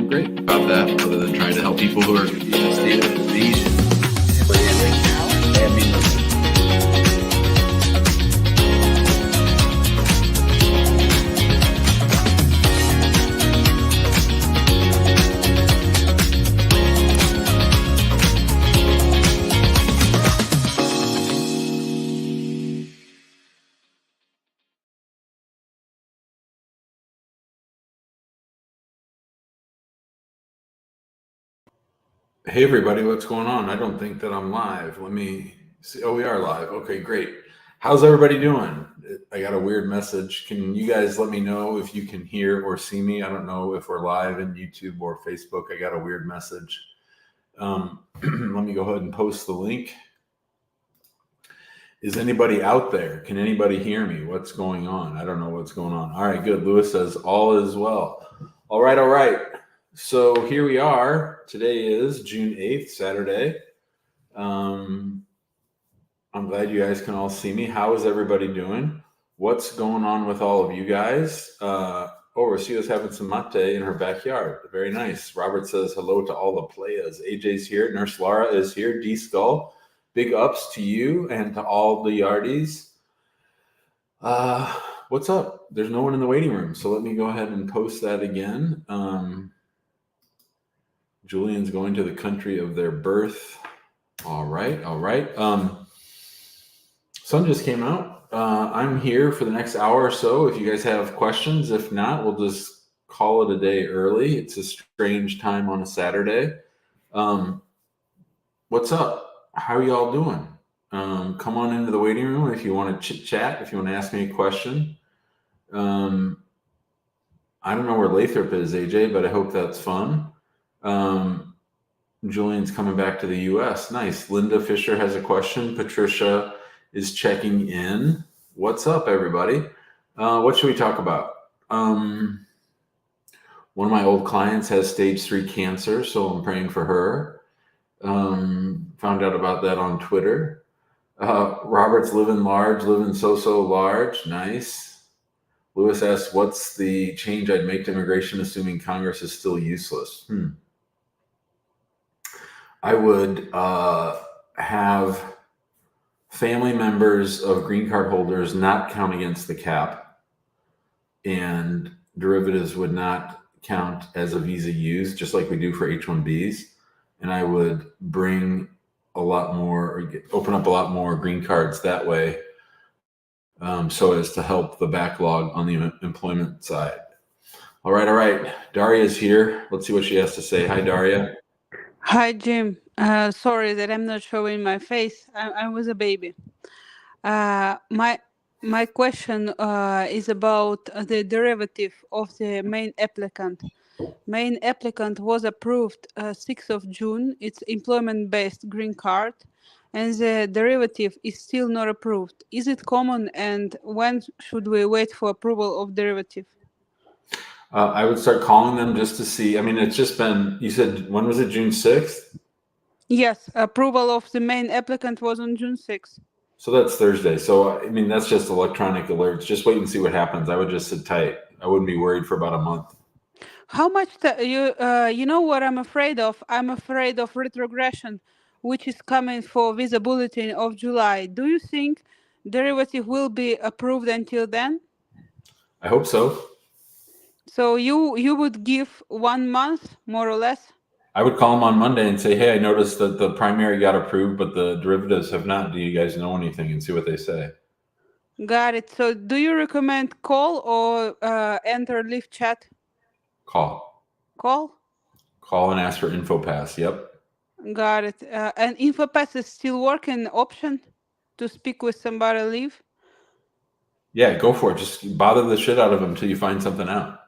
great about that, other than trying to help people who are in a state of invasion. Hey everybody, what's going on? I don't think that I'm live. Let me see. Oh, we are live. Okay, great. How's everybody doing? I got a weird message. Can you guys let me know if you can hear or see me? I don't know if we're live in YouTube or Facebook. I got a weird message. Let me go ahead and post the link. Is anybody out there? Can anybody hear me? What's going on? I don't know what's going on. All right, good. Lewis says all is well. All right, all right. So here we are. Today is June 8th, Saturday. I'm glad you guys can all see me. How is everybody doing? What's going on with all of you guys? Rosita's having some mate in her backyard. Very nice. Robert says hello to all the playas. AJ's here. Nurse Laura is here. D Skull. Big ups to you and to all the yardies. What's up? There's no one in the waiting room, so let me go ahead and post that again. Julian's going to the country of their birth. All right, all right. Sun just came out. I'm here for the next hour or so. If you guys have questions, if not, we'll just call it a day early. It's a strange time on a Saturday. What's up? How are y'all doing? Come on into the waiting room if you want to chit chat, if you want to ask me a question. I don't know where Lathrop is, AJ, but I hope that's fun. Julian's coming back to the U.S. Nice. Linda Fisher has a question. Patricia is checking in. What's up, everybody? What should we talk about? One of my old clients has stage 3 cancer, so I'm praying for her. Found out about that on Twitter. Robert's living large, living so large. Nice. Lewis asks, what's the change I'd make to immigration assuming Congress is still useless? I would have family members of green card holders not count against the cap, and derivatives would not count as a visa used, just like we do for H-1Bs. And I would bring a lot more, or open up a lot more green cards that way, so as to help the backlog on the employment side. All right, all right. Daria's here. Let's see what she has to say. Hi, Daria. Hi, Jim. Sorry that I'm not showing my face. I was a baby. My question is about the derivative of the main applicant. Main applicant was approved 6th of June. It's employment-based green card, and the derivative is still not approved. Is it common, and when should we wait for approval of derivative? I would start calling them just to see. I mean, it's just been, you said, when was it, June 6th? Yes, approval of the main applicant was on June 6th. So that's Thursday. So, I mean, that's just electronic alerts. Just wait and see what happens. I would just sit tight. I wouldn't be worried for about a month. How much you know what I'm afraid of? I'm afraid of retrogression, which is coming for visa bulletin of July. Do you think derivative will be approved until then? I hope so. So you would give 1 month, more or less? I would call them on Monday and say, hey, I noticed that the primary got approved, but the derivatives have not. Do you guys know anything? And see what they say. Got it. So do you recommend call or enter live chat? Call. Call? Call and ask for InfoPass. Yep. Got it. And InfoPass is still working option to speak with somebody live? Yeah, go for it. Just bother the shit out of them until you find something out.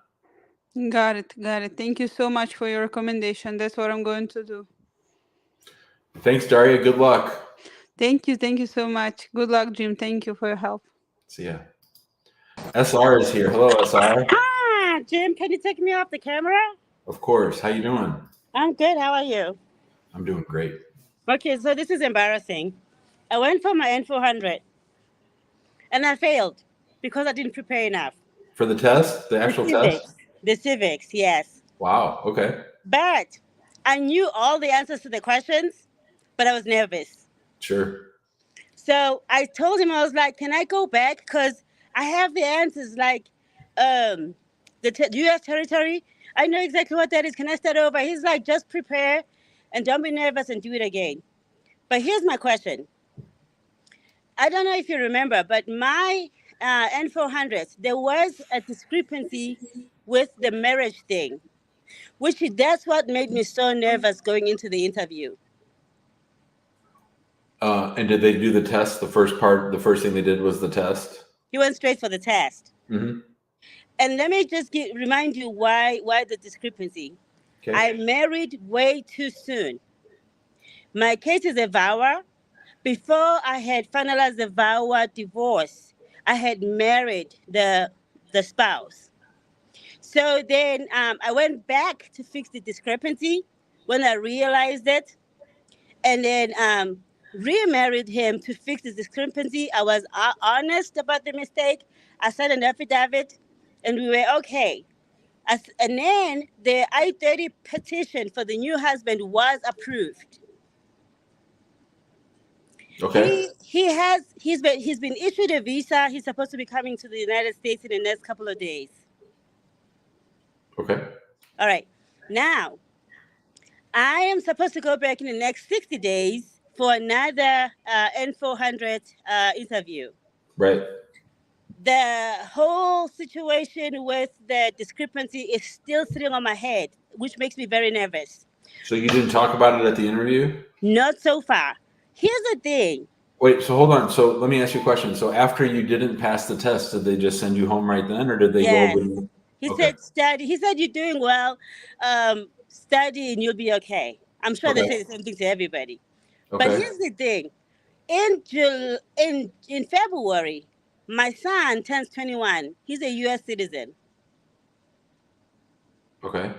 Got it. Got it. Thank you so much for your recommendation. That's what I'm going to do. Thanks, Daria. Good luck. Thank you. Thank you so much. Good luck, Jim. Thank you for your help. See ya. SR is here. Hello, SR. Ah, Jim, can you take me off the camera? Of course. How you doing? I'm good. How are you? I'm doing great. Okay, so this is embarrassing. I went for my N400 and I failed because I didn't prepare enough. For the test? The actual test? The civics, yes. Wow. Okay. But I knew all the answers to the questions, but I was nervous. Sure. So I told him, I was like, can I go back? Because I have the answers, like the U.S. territory. I know exactly what that is. Can I start over? He's like, just prepare and don't be nervous and do it again. But here's my question. I don't know if you remember, but my N400s, there was a discrepancy with the marriage thing, which that's what made me so nervous going into the interview. And did they do the test? The first thing they did was the test. He went straight for the test. Mm-hmm. And let me just remind you why the discrepancy. Okay. I married way too soon. My case is a VAWA. Before I had finalized the VAWA divorce, I had married the spouse. So then I went back to fix the discrepancy when I realized it, and then remarried him to fix the discrepancy. I was honest about the mistake. I signed an affidavit, and we were okay. And then the I-30 petition for the new husband was approved. Okay. He's been issued a visa. He's supposed to be coming to the United States in the next couple of days. Okay. All right. Now, I am supposed to go back in the next 60 days for another N400 interview. Right. The whole situation with the discrepancy is still sitting on my head, which makes me very nervous. So you didn't talk about it at the interview? Not so far. Here's the thing. Wait, so hold on. So let me ask you a question. So after you didn't pass the test, did they just send you home right then, or did they Yes. go over? He Okay. said study. He said you're doing well. Study and you'll be okay. I'm sure they say the same thing to everybody. Okay. But here's the thing. In February, my son turns 21. He's a U.S. citizen. Okay.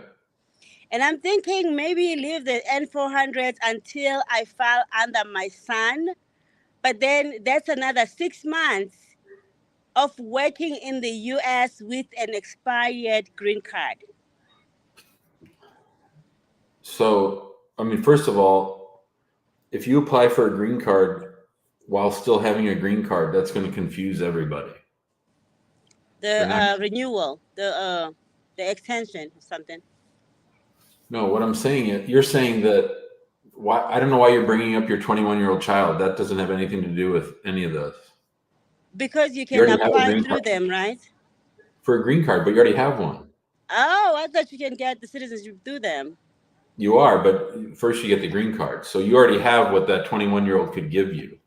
And I'm thinking maybe leave the N400s until I file under my son. But then that's another 6 months of working in the U.S. with an expired green card. So, I mean, first of all, if you apply for a green card while still having a green card, that's going to confuse everybody. The renewal, the extension or something. No, what I'm saying is, you're saying that. Why? I don't know why you're bringing up your 21-year-old child. That doesn't have anything to do with any of this. Because you You can already have a apply green through card. them, right? For a green card, but you already have one. Oh, I thought you can get the citizenship through them. You are, but first you get the green card. So you already have what that 21-year-old could give you.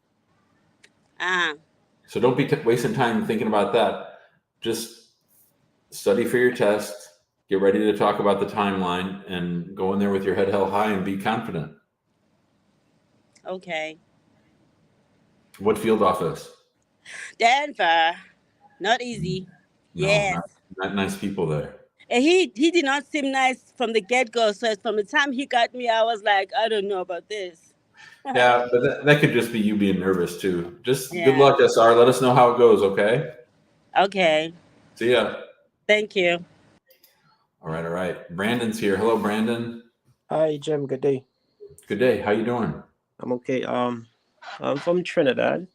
So don't be wasting time thinking about that. Just study for your test, get ready to talk about the timeline, and go in there with your head held high and be confident. Okay. What field office? Denver. Not easy. No, Yes. not nice people there. And he did not seem nice from the get-go. So from the time he got me, I was like, I don't know about this. Yeah, but that could just be you being nervous too. Just Yeah. good luck, SR. Let us know how it goes, okay? Okay. See ya. Thank you. All right. Brandon's here. Hello, Brandon. Hi, Jim. Good day. Good day. How you doing? I'm okay. I'm from Trinidad.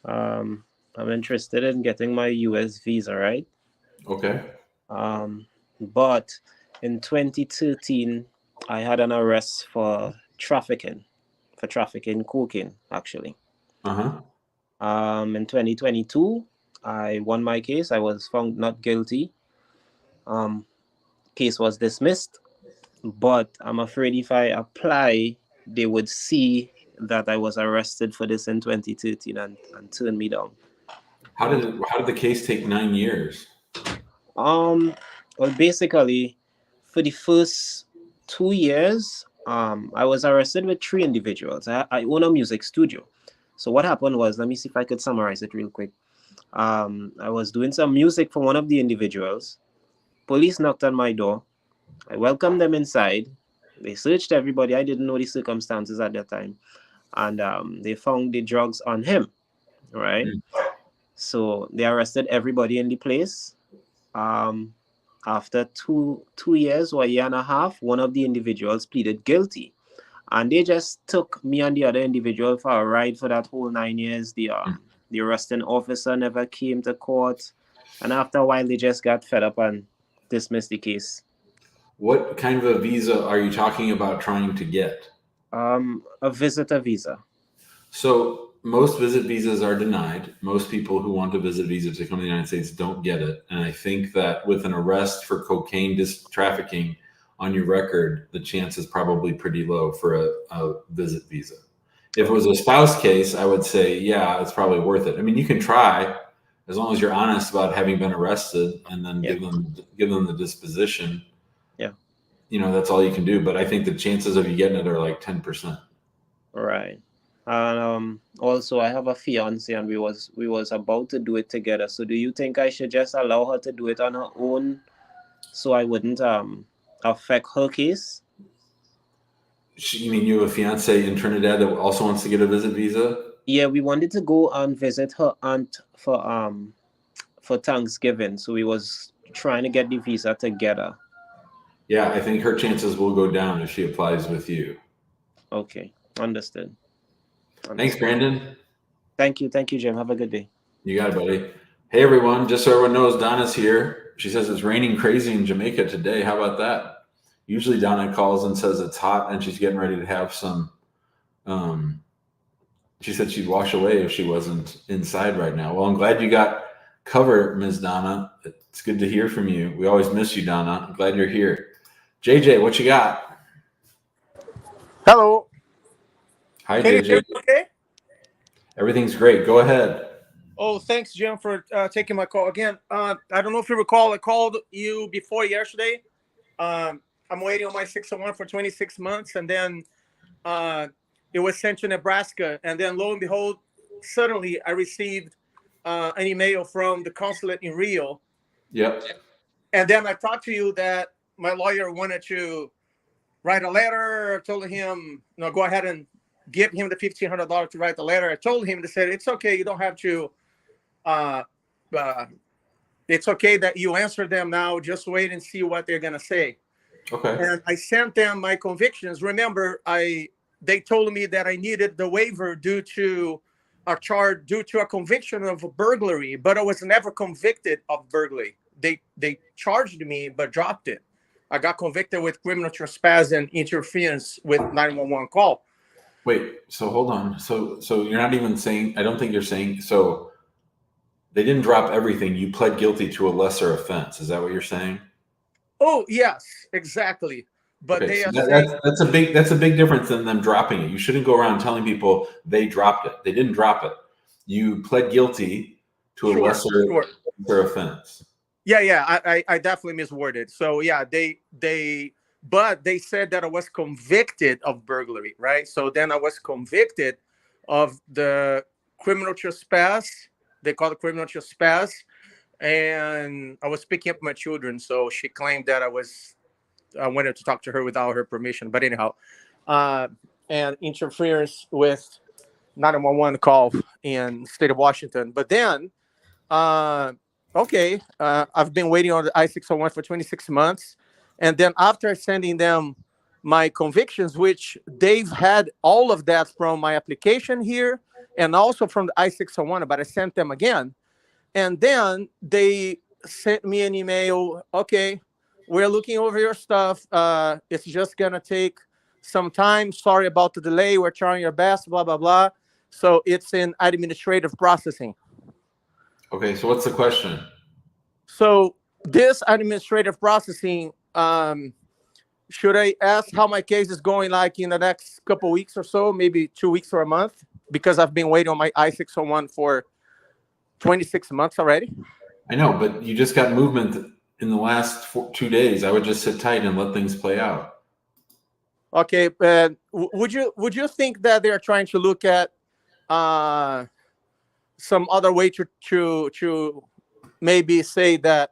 I'm interested in getting my US visa, right? Okay. But in 2013, I had an arrest for trafficking cocaine, actually. In 2022, I won my case. I was found not guilty. Case was dismissed, but I'm afraid if I apply, they would see that I was arrested for this in 2013 and turn me down. How did the case take 9 years? Well, basically, for the first 2 years, I was arrested with 3 individuals. I own a music studio. So what happened was, let me see if I could summarize it real quick. I was doing some music for one of the individuals. Police knocked on my door. I welcomed them inside. They searched everybody. I didn't know the circumstances at that time. And they found the drugs on him, right? So they arrested everybody in the place. after two years or a year and a half, one of the individuals pleaded guilty. And they just took me and the other individual for a ride for that whole 9 years. The arresting officer never came to court. And after a while, they just got fed up and dismissed the case. What kind of a visa are you talking about trying to get? A visitor visa. So most visit visas are denied. Most people who want a visit visa to come to the United States don't get it. And I think that with an arrest for cocaine trafficking on your record, the chance is probably pretty low for a visit visa. If it was a spouse case, I would say, yeah, it's probably worth it. I mean, you can try as long as you're honest about having been arrested and then give them the disposition. Yeah. You know, that's all you can do. But I think the chances of you getting it are like 10%. Right. And also I have a fiance and we was about to do it together. So do you think I should just allow her to do it on her own so I wouldn't affect her case? You mean you have a fiance in Trinidad that also wants to get a visit visa? Yeah, we wanted to go and visit her aunt for Thanksgiving. So we was trying to get the visa together. Yeah, I think her chances will go down if she applies with you. Okay, understood. Thanks, Brandon. Thank you, Jim. Have a good day. You got it, buddy. Hey, everyone. Just so everyone knows, Donna's here. She says it's raining crazy in Jamaica today. How about that? Usually Donna calls and says it's hot and she's getting ready to have some. She said she'd wash away if she wasn't inside right now. Well, I'm glad you got cover, Ms. Donna. It's good to hear from you. We always miss you, Donna. I'm glad you're here. JJ, what you got? Hello. Hi, Can you JJ. hear me okay? Everything's great. Go ahead. Oh, thanks, Jim, for taking my call again. I don't know if you recall, I called you before yesterday. I'm waiting on my 601 for 26 months, and then it was sent to Nebraska. And then, lo and behold, suddenly I received an email from the consulate in Rio. Yep. And then I talked to you that my lawyer wanted to write a letter. I told him, go ahead and give him the $1,500 to write the letter. I told him, they said, it's okay. You don't have to. It's okay that you answer them now. Just wait and see what they're going to say. Okay. And I sent them my convictions. Remember, they told me that I needed the waiver due to a conviction of burglary, but I was never convicted of burglary. They charged me, but dropped it. I got convicted with criminal trespass and interference with 911 call. Wait, so hold on. So you're not even saying, I don't think you're saying, so they didn't drop everything. You pled guilty to a lesser offense. Is that what you're saying? Oh, yes, exactly. But Okay, they so are saying, that's a big difference than them dropping it. You shouldn't go around telling people they dropped it. They didn't drop it. You pled guilty to a lesser offense. Yeah, I definitely misworded. So yeah, but they said that I was convicted of burglary, right? So then I was convicted of the criminal trespass. They call it criminal trespass. And I was picking up my children. So she claimed that I wanted to talk to her without her permission. But anyhow, and interference with 911 call in state of Washington. But then, okay, I've been waiting on the I-601 for 26 months. And then after sending them my convictions, which they've had all of that from my application here and also from the I-601, but I sent them again. And then they sent me an email. Okay, we're looking over your stuff. It's just going to take some time. Sorry about the delay. We're trying our best, blah, blah, blah. So it's in administrative processing. Okay, so what's the question? So this administrative processing, should I ask how my case is going like in the next couple of weeks or so, maybe 2 weeks or a month? Because I've been waiting on my I-601 for 26 months already. I know, but you just got movement in the last 2 days. I would just sit tight and let things play out. Okay, would you think that they're trying to look at some other way to maybe say that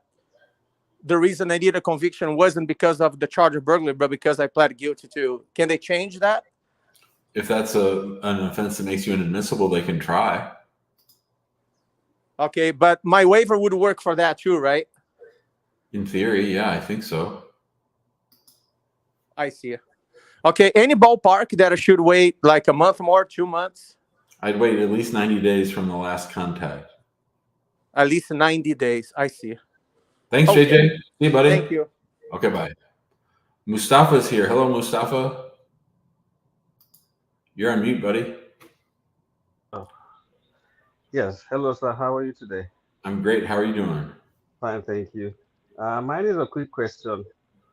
the reason I need a conviction wasn't because of the charge of burglary, but because I pled guilty to? Can they change that? If that's an offense that makes you inadmissible, they can try. Okay, but my waiver would work for that too, right? In theory, yeah, I think so. I see. Okay, any ballpark that I should wait like a month more, 2 months? I'd wait at least 90 days from the last contact. At least 90 days. I see. Thanks, Okay. JJ. See you, buddy. Thank you. Okay, bye. Mustafa's here. Hello, Mustafa. You're on mute, buddy. Oh, yes. Hello, sir. How are you today? I'm great. How are you doing? Fine, thank you. Mine is a quick question.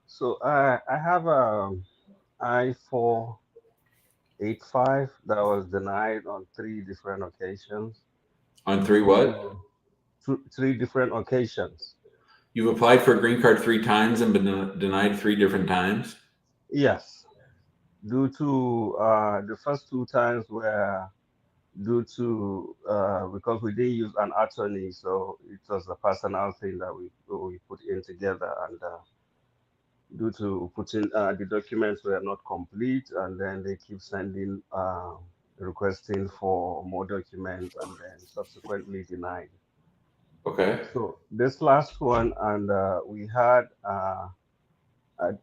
So I have a I-485 that was denied on 3 different occasions. On 3 Due what? to 3 different occasions. You've applied for a green card 3 times and been denied 3 different times? Yes. Due to the first 2 times were due to because we didn't use an attorney, so it was a personal thing that we put in together, and due to putting the documents were not complete, and then they keep sending requesting for more documents, and then subsequently denied. Okay. So this last one, and we had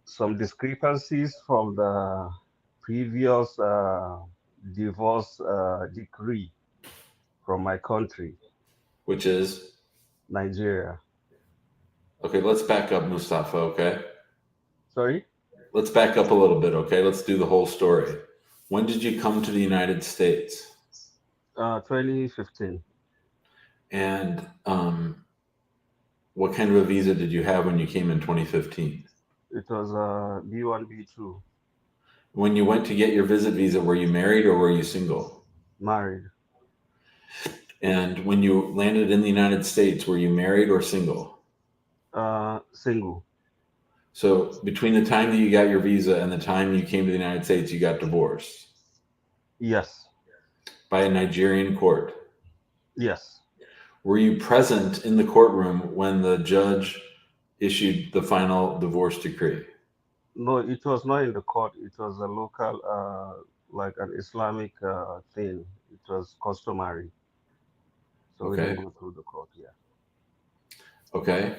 some discrepancies from the previous divorce decree from my country, Which is? Nigeria. Okay, let's back up, Mustafa, okay? Sorry? Let's back up a little bit, okay? Let's do the whole story. When did you come to the United States? 2015. And what kind of a visa did you have when you came in 2015? It was B1, B2. When you went to get your visit visa, were you married or were you single? Married. And when you landed in the United States, were you married or single? Single. So between the time that you got your visa and the time you came to the United States, you got divorced Yes. by a Nigerian court. Yes. Were you present in the courtroom when the judge issued the final divorce decree? No, it was not in the court. It was a local, like an Islamic thing. It was customary. So we Okay. didn't go through the court, yeah. Okay.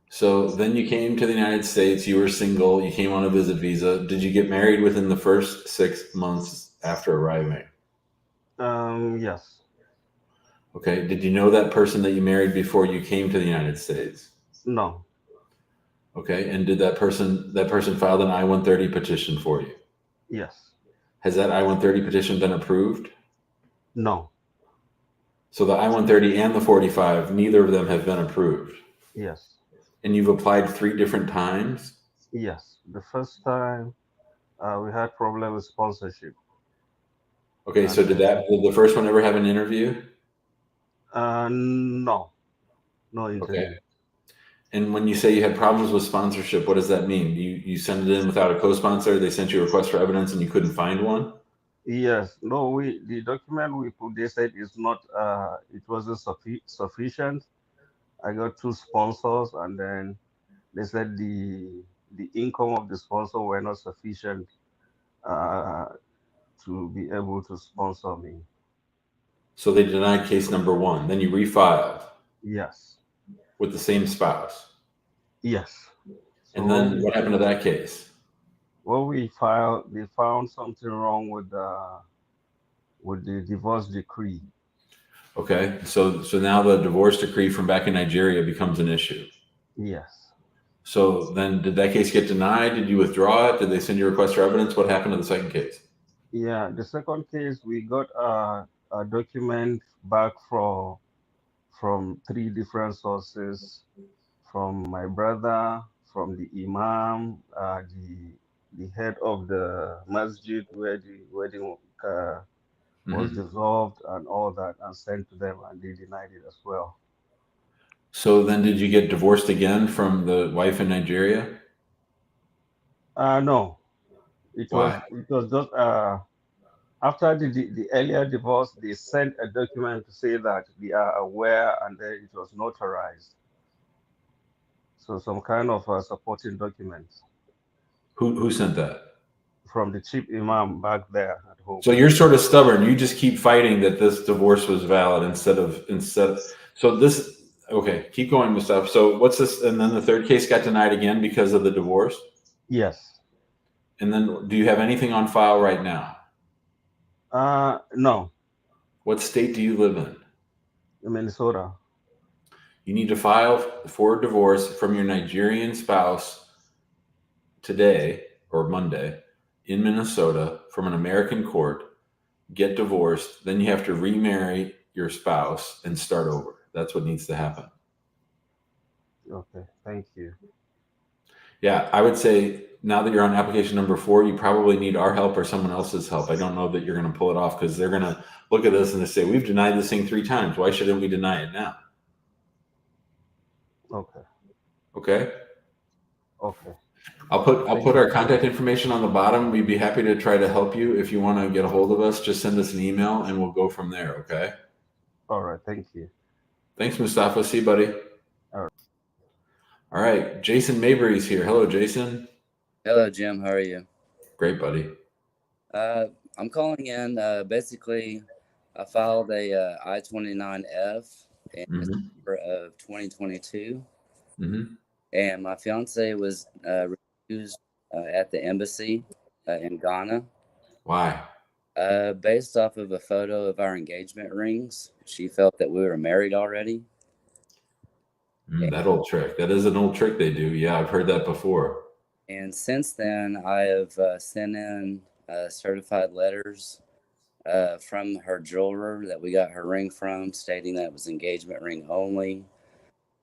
So then you came to the United States, you were single, you came on a visit visa. Did you get married within the first 6 months after arriving? Yes. Okay. Did you know that person that you married before you came to the United States? No. Okay. And did that person filed an I-130 petition for you? Yes. Has that I-130 petition been approved? No. So the I-130 and the 45, neither of them have been approved. Yes. And you've applied 3 different times? Yes. The first time we had problem with sponsorship. Okay, so did the first one ever have an interview? No. No interview. Okay. And when you say you had problems with sponsorship, what does that mean? You send it in without a co-sponsor, they sent you a request for evidence and you couldn't find one? Yes. No, the document we put, they said it's not it wasn't sufficient. I got 2 sponsors, and then they said the income of the sponsor were not sufficient to be able to sponsor me. So they denied case number 1. Then you refiled Yes. with the same spouse. Yes. So And then what happened to that case? when we filed, they found something wrong with the divorce decree. Okay, so now the divorce decree from back in Nigeria becomes an issue. Yes. So then did that case get denied? Did you withdraw it? Did they send you a request for evidence? What happened to the second case? Yeah. The second case, we got a document back from 3 different sources, from my brother, from the imam, the head of the masjid where the wedding was dissolved, and all that, and sent to them, and they denied it as well. So then did you get divorced again from the wife in Nigeria? No, it Why? was just after the earlier divorce, they sent a document to say that they are aware, and then it was notarized. So some kind of supporting documents Who sent that? from the chief imam back there at home. So you're sort of stubborn. You just keep fighting that this divorce was valid instead of so this Okay, keep going, Mustafa. So what's this? And then the third case got denied again because of the divorce. Yes. And then, do you have anything on file right now? No, What state do you live in? in Minnesota. You need to file for divorce from your Nigerian spouse today or Monday in Minnesota from an American court. Get divorced, then you have to remarry your spouse and start over. That's what needs to happen. Okay, thank you. Yeah, I would say now that you're on application number 4, you probably need our help or someone else's help. I don't know that you're going to pull it off because they're going to look at this and they say, we've denied this thing 3 times. Why shouldn't we deny it now? Okay. Okay. Okay. I'll put our contact information on the bottom. We'd be happy to try to help you. If you want to get a hold of us, just send us an email and we'll go from there. Okay. All right. Thank you. Thanks, Mustafa. See you, buddy. All right. All right. Jason Mabry's here. Hello, Jason. Hello, Jim. How are you? Great, buddy. I'm calling in. Basically, I filed a I-29F in December of 2022, and my fiance was refused at the embassy in Ghana. Why? Based off of a photo of our engagement rings, she felt that we were married already. That old trick. That is an old trick they do. Yeah, I've heard that before. And since then, I have sent in certified letters from her jeweler that we got her ring from, stating that it was engagement ring only.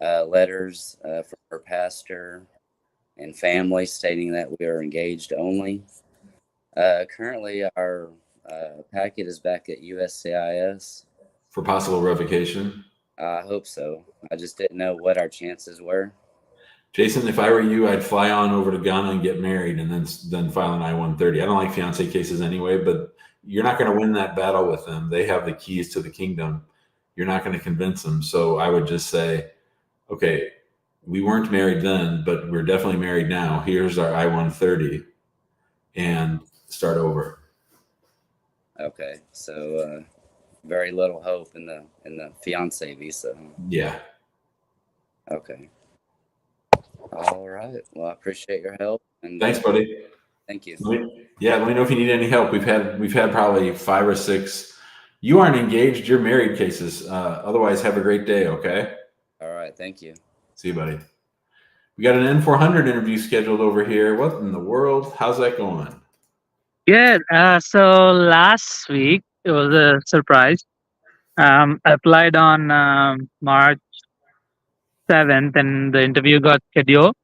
Letters from her pastor and family stating that we are engaged only. Currently, our packet is back at USCIS. For possible revocation? I hope so. I just didn't know what our chances were. Jason, if I were you, I'd fly on over to Ghana and get married and then file an I-130. I don't like fiance cases anyway, but you're not going to win that battle with them. They have the keys to the kingdom. You're not going to convince them. So I would just say, okay, we weren't married then, but we're definitely married now. Here's our I-130 and start over. Okay, so very little hope in the fiance visa. Yeah. Okay. All right. Well, I appreciate your help. And thanks, buddy. Thank you. Let me know if you need any help. We've had probably 5 or 6. You aren't engaged, you're married cases. Otherwise, have a great day. Okay. All right. Thank you. See you, buddy. We got an N400 interview scheduled over here. What in the world? How's that going? Good. So last week it was a surprise. I applied on March 7th, and the interview got scheduled.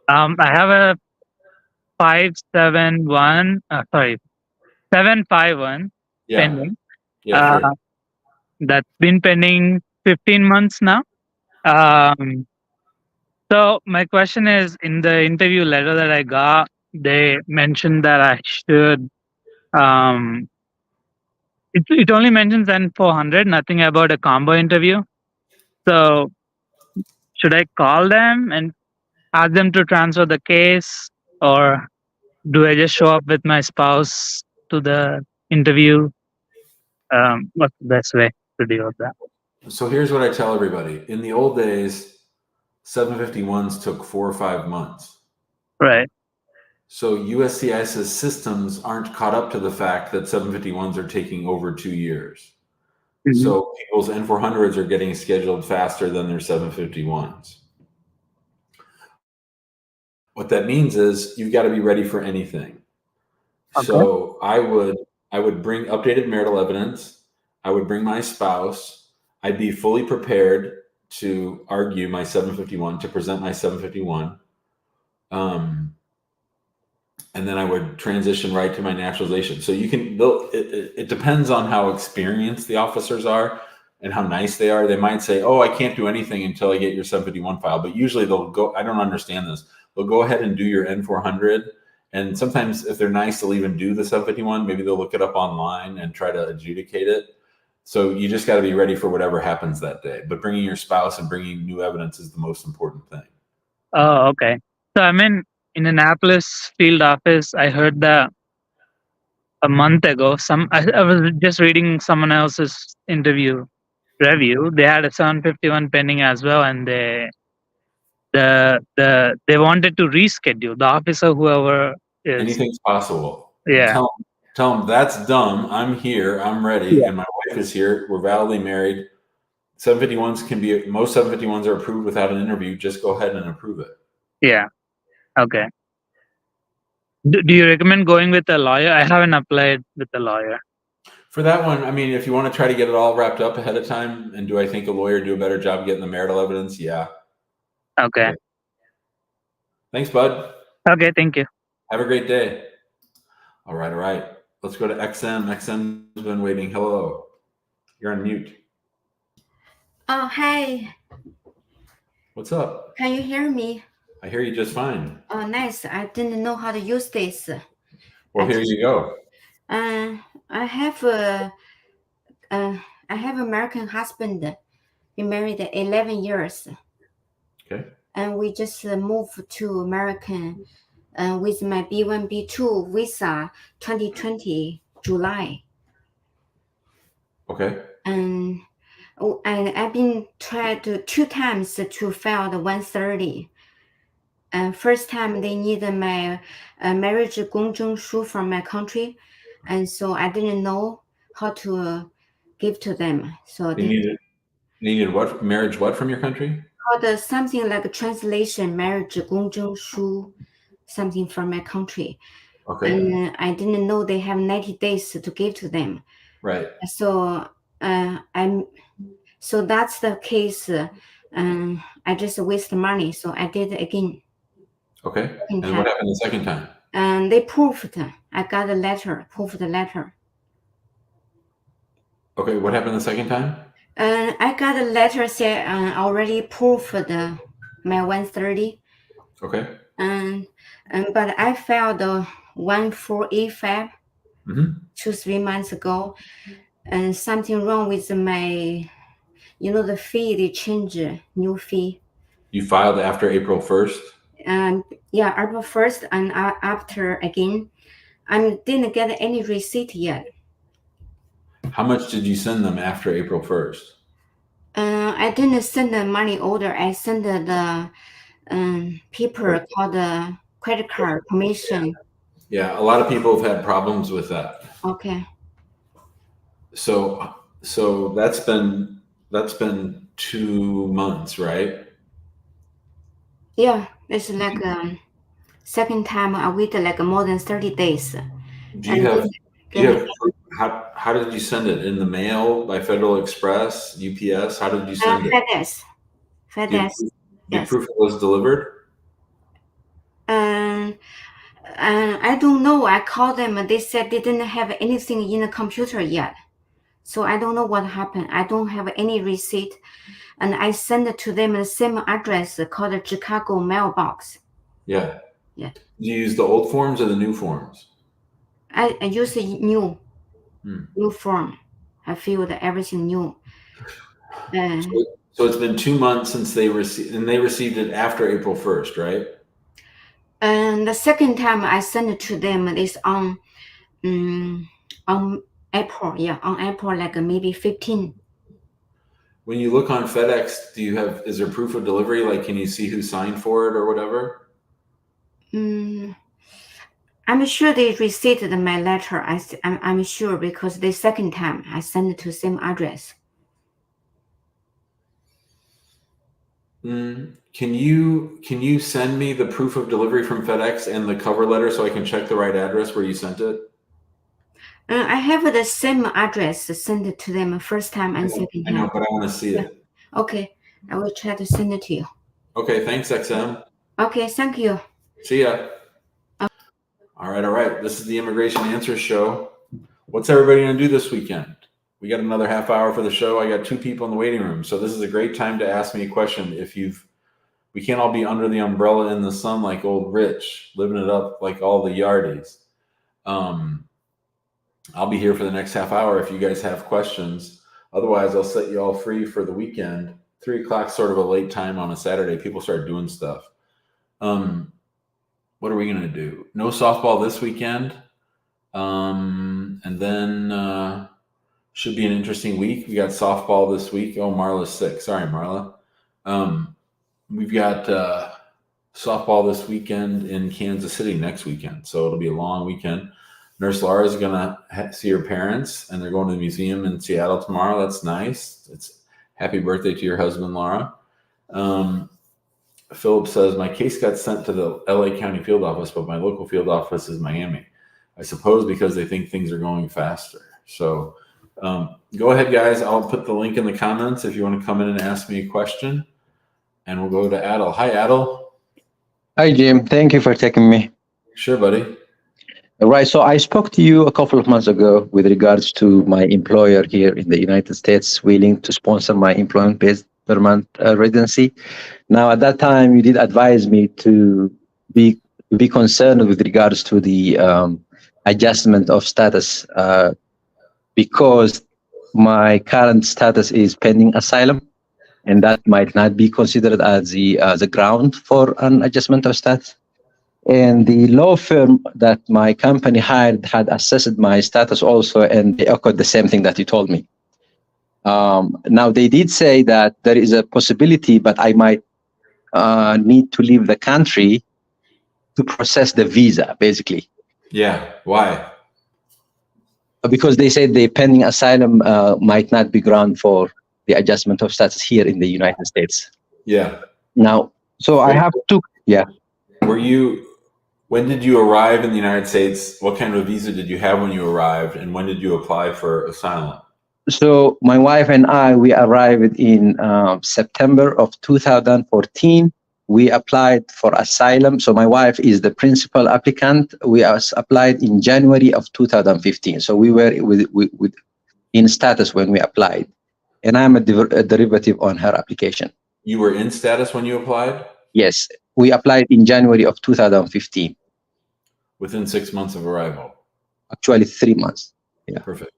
I have a 751 pending. Yeah, sure. That's been pending 15 months now. So my question is, in the interview letter that I got, they mentioned that I should. It only mentions N400, nothing about a combo interview. So should I call them and ask them to transfer the case, or do I just show up with my spouse to the interview? What's the best way to deal with that? So here's what I tell everybody. In the old days, 751s took 4 or 5 months. Right. So USCIS's systems aren't caught up to the fact that 751s are taking over 2 years. Mm-hmm. So people's N400s are getting scheduled faster than their 751s. What that means is you've got to be ready for anything. Okay. So I would bring updated marital evidence. I would bring my spouse. I'd be fully prepared to argue my 751, to present my 751. And then I would transition right to my naturalization. So it depends on how experienced the officers are and how nice they are. They might say, oh, I can't do anything until I get your 751 file. But usually they'll go, I don't understand this. They'll go ahead and do your N400. And sometimes if they're nice, they'll even do the 751. Maybe they'll look it up online and try to adjudicate it. So you just got to be ready for whatever happens that day. But bringing your spouse and bringing new evidence is the most important thing. Oh, okay. So I'm in Annapolis field office. I heard that a month ago. I was just reading someone else's interview review. They had a 751 pending as well, and they wanted to reschedule. The officer, whoever is, Anything's possible. yeah, Tell them that's dumb. I'm here. I'm ready, Yeah. and my wife is here. We're validly married. 751s can be most 751s are approved without an interview. Just go ahead and approve it. yeah, okay. Do you recommend going with a lawyer? I haven't applied with a lawyer. For that one, I mean, if you want to try to get it all wrapped up ahead of time, and do I think a lawyer do a better job getting the marital evidence? Yeah. Okay. Thanks, bud. Okay, thank you. Have a great day. All right. Let's go to XM. XM's been waiting. Hello. You're on mute. Oh, hi. What's up? Can you hear me? I hear you just fine. Oh, nice. I didn't know how to use this. Well, here you go. I have a American husband. We married 11 years. Okay. And we just moved to American with my B1, B2 visa 2020 July. Okay. And I've been tried 2 times to file the 130. First time they needed my marriage 公证书 from my country, and so I didn't know how to give to them. So they needed what? Marriage what from your country? Called something like a translation, marriage 公证书, something from my country. Okay. And I didn't know they have 90 days to give to them. Right. So so that's the case. I just waste money, so I did it again. Okay. And what happened the second time? And they proved. I got a letter, proved the letter. Okay, what happened the second time? I got a letter say already proved my 130. Okay. But I filed the 1485 2-3 months ago, and something wrong with my, the fee. They change new fee. You filed after April 1st? Yeah, April 1st, and after again, I didn't get any receipt yet. How much did you send them after April 1st? I didn't send the money order. I sent the paper called the credit card permission. Yeah, a lot of people have had problems with that. Okay. So that's been 2 months, right? Yeah, it's like second time I waited like more than 30 days. Do you have proof? How did you send it? In the mail, by Federal Express, UPS? How did you send it? FedEx. Do you Yes. proof it was delivered? I don't know. I called them. They said they didn't have anything in the computer yet. So I don't know what happened. I don't have any receipt. And I sent it to them the same address called the Chicago mailbox. Yeah. Yeah. Did you use the old forms or the new forms? I use a new form. I filled everything new. So it's been 2 months since they received it after April 1st, right? And the second time I sent it to them is on April. Yeah, on April, like maybe 15. When you look on FedEx, is there proof of delivery? Like, can you see who signed for it or whatever? I'm sure they received my letter. I'm sure because the second time I sent it to the same address. Can you send me the proof of delivery from FedEx and the cover letter so I can check the right address where you sent it? I have the same address sent it to them first time and second time. I know, but I want to see it. Okay, I will try to send it to you. Okay, thanks, XM. Okay, thank you. See ya. All right. This is the Immigration Answers Show. What's everybody going to do this weekend? We got another half hour for the show. I got 2 people in the waiting room. So this is a great time to ask me a question. We can't all be under the umbrella in the sun like old Rich, living it up like all the yardies. I'll be here for the next half hour if you guys have questions. Otherwise, I'll set you all free for the weekend. 3 o'clock, sort of a late time on a Saturday. People start doing stuff. What are we going to do? No softball this weekend. And then Should be an interesting week. We got softball this week. Oh, Marla's sick. Sorry, Marla. We've got softball this weekend in Kansas City next weekend. So it'll be a long weekend. Nurse Laura is going to see her parents, and they're going to the museum in Seattle tomorrow. That's nice. It's happy birthday to your husband, Laura. Philip says, my case got sent to the LA County field office, but my local field office is Miami. I suppose because they think things are going faster. So go ahead, guys. I'll put the link in the comments if you want to come in and ask me a question. And we'll go to Adel. Hi, Adel. Hi, Jim. Thank you for taking me. Sure, buddy. Right. So I spoke to you a couple of months ago with regards to my employer here in the United States willing to sponsor my employment-based permanent residency. Now, at that time, you did advise me to be concerned with regards to the adjustment of status because my current status is pending asylum, and that might not be considered as the ground for an adjustment of status. And the law firm that my company hired had assessed my status also, and they echoed the same thing that you told me. Now, they did say that there is a possibility, but I might need to leave the country to process the visa, basically. Yeah. Why? Because they said the pending asylum might not be ground for the adjustment of status here in the United States. Yeah. Now, so I have to, yeah. When did you arrive in the United States? What kind of visa did you have when you arrived? And when did you apply for asylum? So my wife and I, we arrived in September of 2014. We applied for asylum. So my wife is the principal applicant. We applied in January of 2015. So we were in status when we applied. And I'm a derivative on her application. You were in status when you applied? Yes. We applied in January of 2015. Within 6 months of arrival? Actually, 3 months. Yeah. Perfect.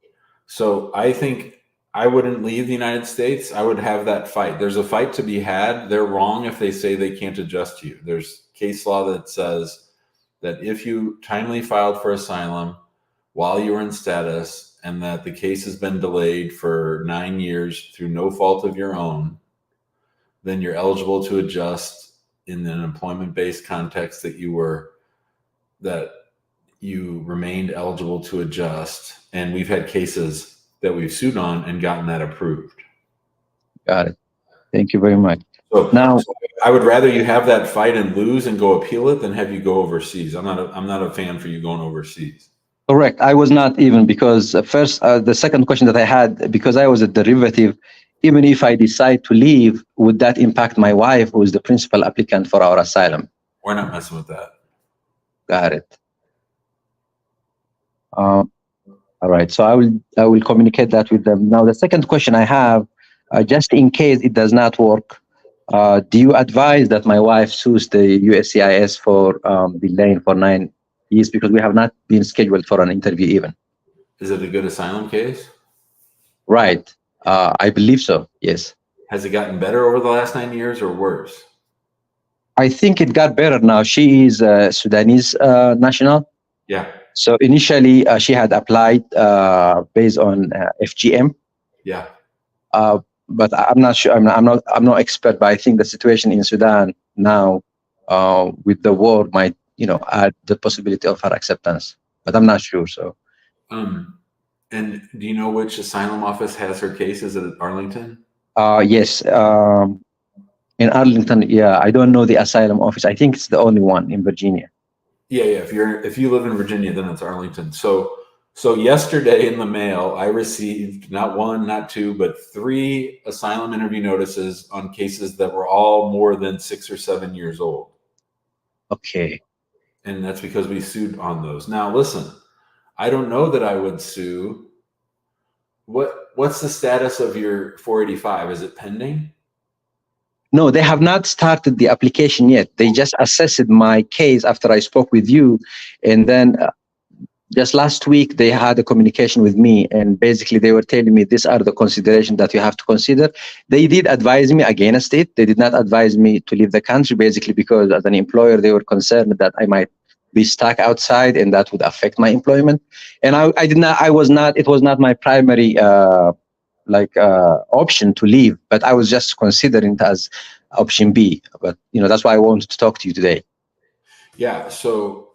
So I think I wouldn't leave the United States. I would have that fight. There's a fight to be had. They're wrong if they say they can't adjust you. There's case law that says that if you timely filed for asylum while you were in status and that the case has been delayed for 9 years through no fault of your own, then you're eligible to adjust in an employment-based context that you remained eligible to adjust. And we've had cases that we've sued on and gotten that approved. Got it. Thank you very much. So now, I would rather you have that fight and lose and go appeal it than have you go overseas. I'm not a fan for you going overseas. Correct. I was not even, because first, the second question that I had, because I was a derivative, even if I decide to leave, would that impact my wife, who is the principal applicant for our asylum? We're not messing with that. Got it. All right. So I will communicate that with them. Now, the second question I have, just in case it does not work, do you advise that my wife sues the USCIS for delaying for 9 years, because we have not been scheduled for an interview even? Is it a good asylum case? Right. I believe so. Yes. Has it gotten better over the last 9 years or worse? I think it got better now. She is a Sudanese national. Yeah. So initially she had applied based on FGM. Yeah. But I'm not sure. I'm not expert. But I think the situation in Sudan now with the war might, add the possibility of her acceptance. But I'm not sure. So. And do you know which asylum office has her case? Is it at Arlington? Yes. In Arlington, yeah. I don't know the asylum office. I think it's the only one in Virginia. Yeah. If you live in Virginia, then it's Arlington. So yesterday in the mail, I received not one, not two, but 3 asylum interview notices on cases that were all more than 6 or 7 years old. Okay. And that's because we sued on those. Now, listen, I don't know that I would sue. What's the status of your 485? Is it pending? No, they have not started the application yet. They just assessed my case after I spoke with you. And then just last week, they had a communication with me. And basically, they were telling me these are the considerations that you have to consider. They did advise me against it. They did not advise me to leave the country, basically, because as an employer, they were concerned that I might be stuck outside, and that would affect my employment. And it was not my primary option to leave, but I was just considering it as option B. But that's why I wanted to talk to you today. Yeah. So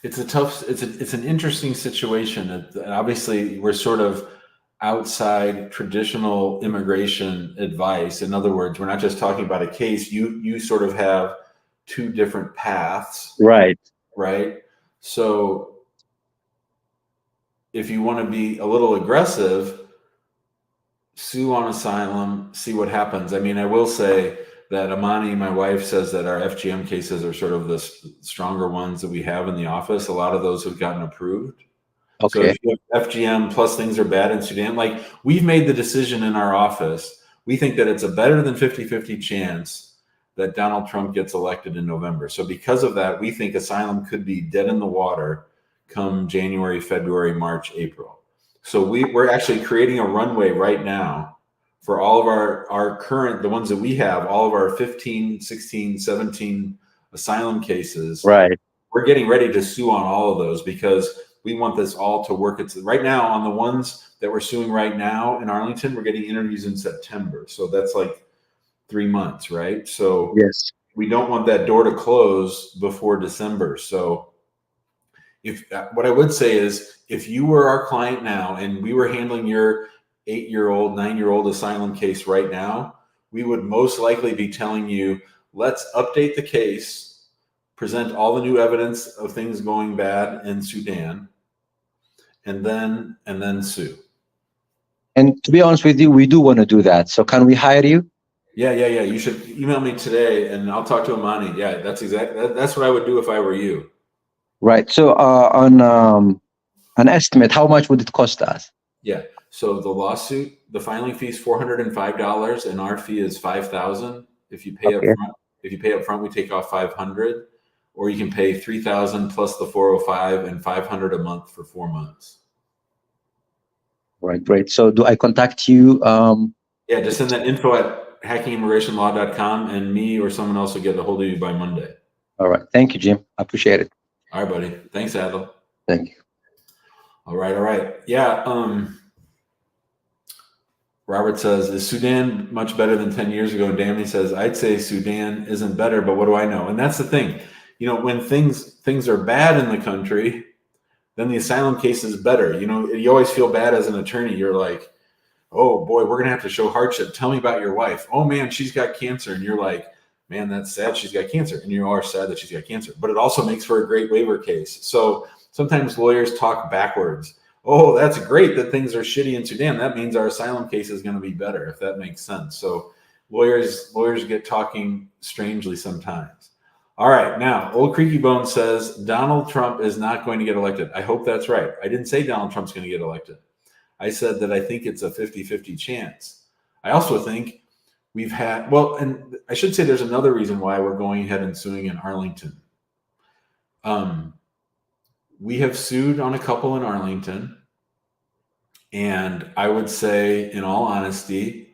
it's an interesting situation. Obviously, we're sort of outside traditional immigration advice. In other words, we're not just talking about a case. You sort of have two different paths. Right. So if you want to be a little aggressive, sue on asylum, see what happens. I mean, I will say that Amani, my wife, says that our FGM cases are sort of the stronger ones that we have in the office. A lot of those have gotten approved. Okay. So if you have FGM plus things are bad in Sudan, like we've made the decision in our office, we think that it's a better than 50-50 chance that Donald Trump gets elected in November. So because of that, we think asylum could be dead in the water come January, February, March, April. So we're actually creating a runway right now for all of our current, the ones that we have, all of our 15, 16, 17 asylum cases. Right. We're getting ready to sue on all of those because we want this all to work. It's right now on the ones that we're suing right now in Arlington, we're getting interviews in September. So that's like 3 months, right? So yes, we don't want that door to close before December. So what I would say is if you were our client now and we were handling your 8-year-old, 9-year-old asylum case right now, we would most likely be telling you, let's update the case, present all the new evidence of things going bad in Sudan, and then sue. And to be honest with you, we do want to do that. So can we hire you? Yeah. You should email me today and I'll talk to Amani. Yeah, that's what I would do if I were you. Right. So on an estimate, how much would it cost us? Yeah. So the lawsuit, the filing fee is $405 and our fee is $5,000. If you pay up front, we take off $500, or you can pay $3,000 plus the $405 and $500 a month for 4 months. Right, great. So do I contact you? Yeah, just send that info at hackingimmigrationlaw.com and me or someone else will get a hold of you by Monday. All right. Thank you, Jim. I appreciate it. All right, buddy. Thanks, Adel. Thank you. All right. Yeah. Robert says, is Sudan much better than 10 years ago? And Danny says, I'd say Sudan isn't better, but what do I know? And that's the thing. When things are bad in the country, then the asylum case is better. You always feel bad as an attorney. You're like, oh boy, we're going to have to show hardship. Tell me about your wife. Oh man, she's got cancer. And you're like, man, that's sad. She's got cancer. And you are sad that she's got cancer, but it also makes for a great waiver case. So sometimes lawyers talk backwards. Oh, that's great that things are shitty in Sudan. That means our asylum case is going to be better, if that makes sense. So lawyers get talking strangely sometimes. All right. Now, Old Creaky Bone says Donald Trump is not going to get elected. I hope that's right. I didn't say Donald Trump's going to get elected. I said that I think it's a 50-50 chance. I also think and I should say there's another reason why we're going ahead and suing in Arlington. We have sued on a couple in Arlington. And I would say, in all honesty,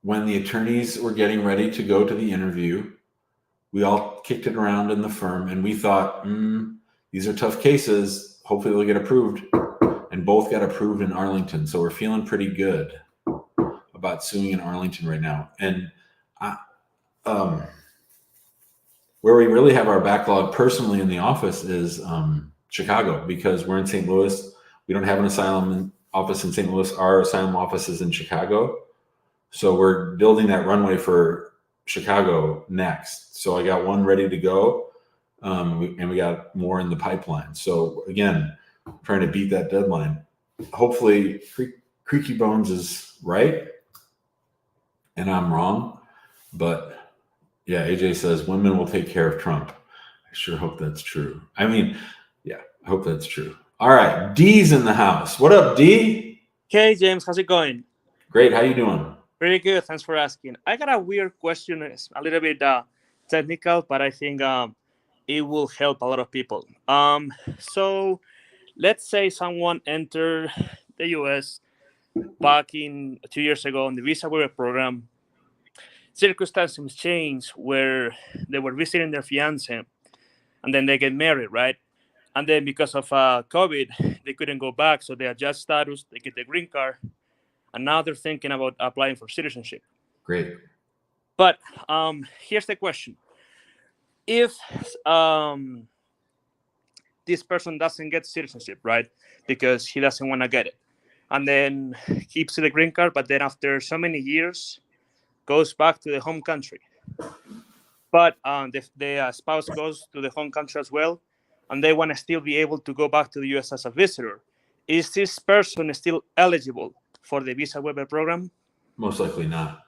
when the attorneys were getting ready to go to the interview, we all kicked it around in the firm and we thought, these are tough cases. Hopefully they'll get approved. And both got approved in Arlington. So we're feeling pretty good about suing in Arlington right now. And where we really have our backlog personally in the office is Chicago, because we're in St. Louis. We don't have an asylum office in St. Louis. Our asylum office is in Chicago. So we're building that runway for Chicago next. So I got one ready to go. And we got more in the pipeline. So again, trying to beat that deadline. Hopefully Creaky Bones is right and I'm wrong. But yeah, AJ says women will take care of Trump. I sure hope that's true. I mean, yeah, I hope that's true. All right, D's in the house. What up, D? Hey, James, how's it going? Great, how you doing? Pretty good, thanks for asking. I got a weird question. It's a little bit technical, but I think it will help a lot of people. So let's say someone entered the U.S. back in 2 years ago on the visa waiver program. circumstances change where they were visiting their fiance and then they get married, right? And then because of COVID, they couldn't go back, so they adjust status, they get the green card, and now they're thinking about applying for citizenship. Great. But here's the question: if this person doesn't get citizenship, right, because he doesn't want to get it, and then keeps the green card, but then after so many years goes back to the home country, but the spouse goes to the home country as well, and they want to still be able to go back to the U.S. as a visitor, is this person still eligible for the visa waiver program? Most likely not.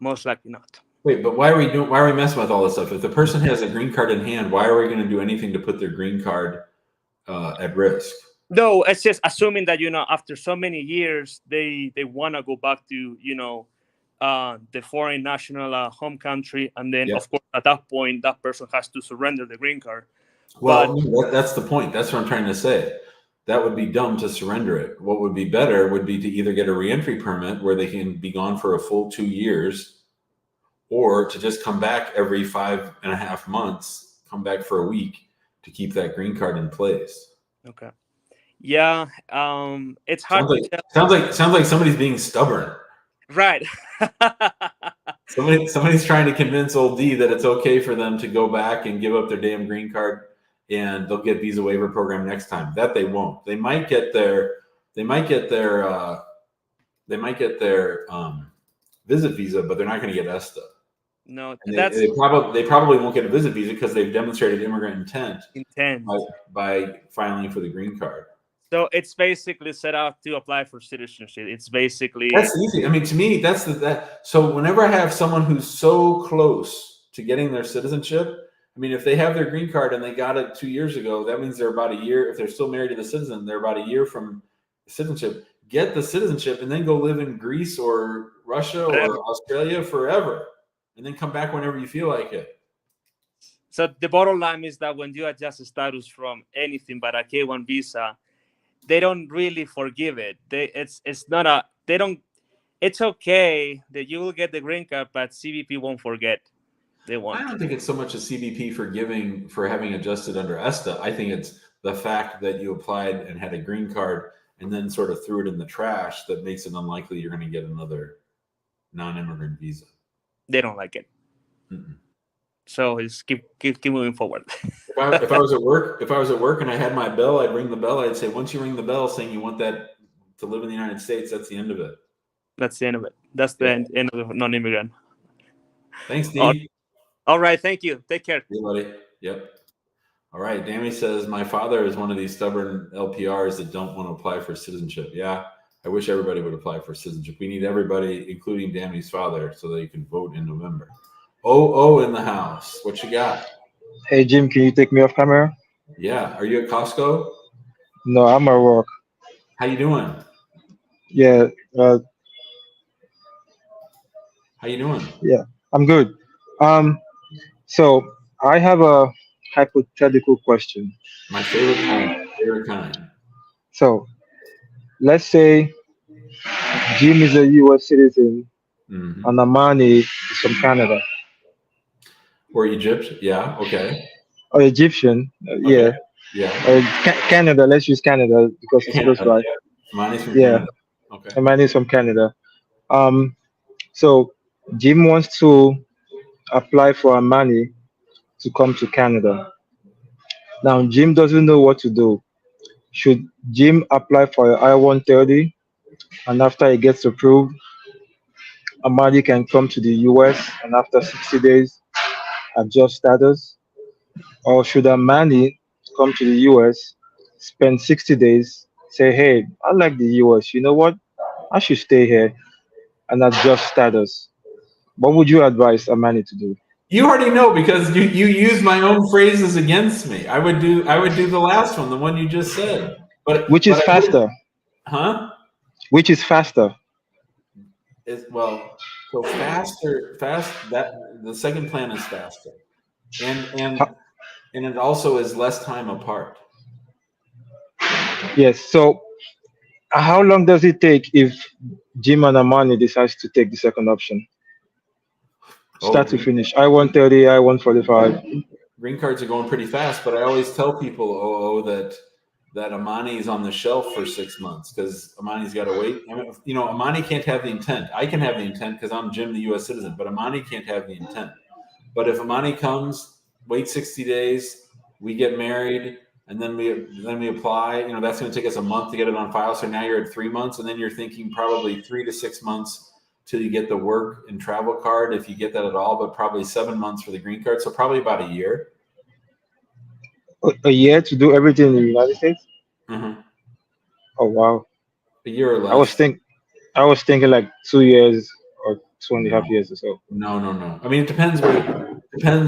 Most likely not. Wait, but why are we messing with all this stuff? If the person has a green card in hand, why are we going to do anything to put their green card at risk? No, it's just assuming that, after so many years, they want to go back to, the foreign national home country. And then, of course, at that point, that person has to surrender the green card. Well, that's the point. That's what I'm trying to say. That would be dumb to surrender it. What would be better would be to either get a reentry permit where they can be gone for a full 2 years, or to just come back every 5.5 months, come back for a week to keep that green card in place. Okay. Yeah. It's hard to tell. Sounds like somebody's being stubborn. Right. Somebody's trying to convince old D that it's okay for them to go back and give up their damn green card, and they'll get visa waiver program next time. That they won't. They might get their visit visa, but they're not going to get ESTA. No, they probably won't get a visit visa because they've demonstrated immigrant intent by filing for the green card. So it's basically set out to apply for citizenship. It's basically that's easy. I mean, to me, so whenever I have someone who's so close to getting their citizenship, I mean, if they have their green card and they got it 2 years ago, that means they're about a year. If they're still married to the citizen, they're about a year from citizenship. Get the citizenship and then go live in Greece or Russia or Australia forever, and then come back whenever you feel like it. So the bottom line is that when you adjust status from anything but a K-1 visa, they don't really forgive it. It's okay that you will get the green card, but CBP won't forget. They won't. I don't think it's so much a CBP for having adjusted under ESTA. I think it's the fact that you applied and had a green card and then sort of threw it in the trash that makes it unlikely you're going to get another non-immigrant visa. They don't like it. Mm-mm. So just keep moving forward. If I was at work and I had my bell, I'd ring the bell. I'd say, once you ring the bell saying you want that to live in the United States, that's the end of it. That's the end of it. That's the end of the non-immigrant. Thanks, Steve. All right. Thank you. Take care. Hey, buddy. Yep. All right. Dammy says, my father is one of these stubborn LPRs that don't want to apply for citizenship. Yeah. I wish everybody would apply for citizenship. We need everybody, including Dammy's father, so that you can vote in November. Oh, in the house. What you got? Hey, Jim, can you take me off camera? Yeah. Are you at Costco? No, I'm at work. How you doing? Yeah. How you doing? Yeah, I'm good. So I have a hypothetical question. My favorite kind. So let's say Jim is a U.S. citizen, mm-hmm. and Amani is from Canada. Or Egypt, yeah, okay. Or Egyptian, okay. Yeah. Canada, let's use Canada because it's close by. Amani's from Canada. Okay. Amani is from Canada. So Jim wants to apply for Amani to come to Canada. Now Jim doesn't know what to do. Should Jim apply for I-130, and after it gets approved, Amani can come to the US and after 60 days adjust status? Or should Amani come to the US, spend 60 days, say, hey, I like the US, you know what? I should stay here and adjust status. What would you advise Amani to do? You already know, because you use my own phrases against me. I would do the last one, the one you just said. But which is faster? Which is faster? So the second plan is faster. And it also is less time apart. Yes. So how long does it take if Jim and Amani decides to take the second option? start to finish. I-130, I-145. Green cards are going pretty fast, but I always tell people, that Amani's on the shelf for 6 months because Amani's got to wait. I mean, Amani can't have the intent. I can have the intent because I'm Jim, the U.S. citizen, but Amani can't have the intent. But if Amani comes, wait 60 days, we get married, and then we apply. That's going to take us a month to get it on file. So now you're at 3 months, and then you're thinking probably 3 to 6 months till you get the work and travel card, if you get that at all, but probably 7 months for the green card. So probably about a year. A year to do everything in the United States? Mm-hmm. Oh wow. A year or less. I was thinking like 2 years or 2.5 years or so. No. I mean, it depends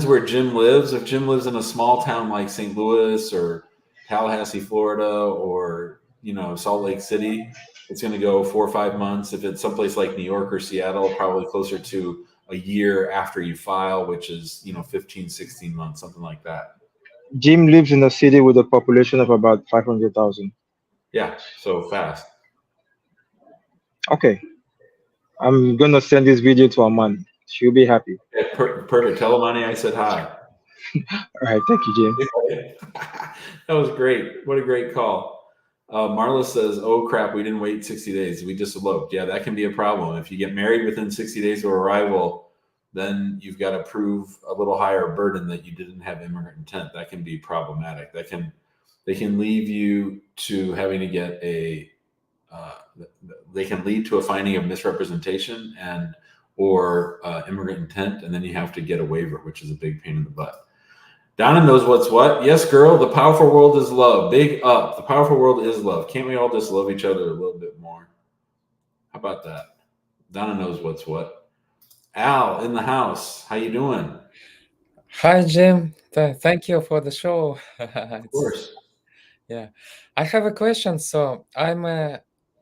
where Jim lives. If Jim lives in a small town like St. Louis or Tallahassee, Florida, or Salt Lake City, it's going to go 4 or 5 months. If it's someplace like New York or Seattle, probably closer to a year after you file, which is 15, 16 months, something like that. Jim lives in a city with a population of about 500,000. Yeah, so fast. Okay. I'm gonna send this video to Aman. She'll be happy. Yeah, perfect. Tell Amani I said hi. All right, thank you, Jim. That was great. What a great call. Marla says, "Oh crap, we didn't wait 60 days. We just eloped." Yeah, that can be a problem. If you get married within 60 days of arrival, then you've got to prove a little higher burden that you didn't have immigrant intent. That can be problematic. They can leave you to having to get they can lead to a finding of misrepresentation or immigrant intent, and then you have to get a waiver, which is a big pain in the butt. Donna knows what's what. Yes, girl, the powerful world is love. Big up. The powerful world is love. Can't we all just love each other a little bit more? How about that? Donna knows what's what. Al in the house. How you doing? Hi, Jim. Thank you for the show. Of course. Yeah, I have a question. So I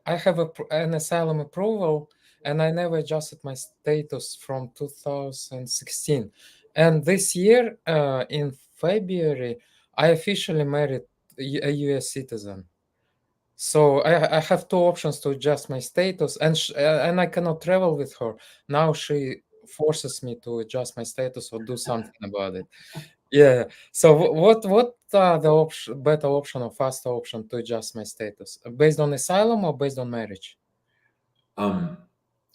have an asylum approval, and I never adjusted my status from 2016. And this year, in February, I officially married a U.S. citizen. So I have two options to adjust my status, and I cannot travel with her. Now she forces me to adjust my status or do something about it. Yeah. So what are the better option or faster option to adjust my status based on asylum or based on marriage?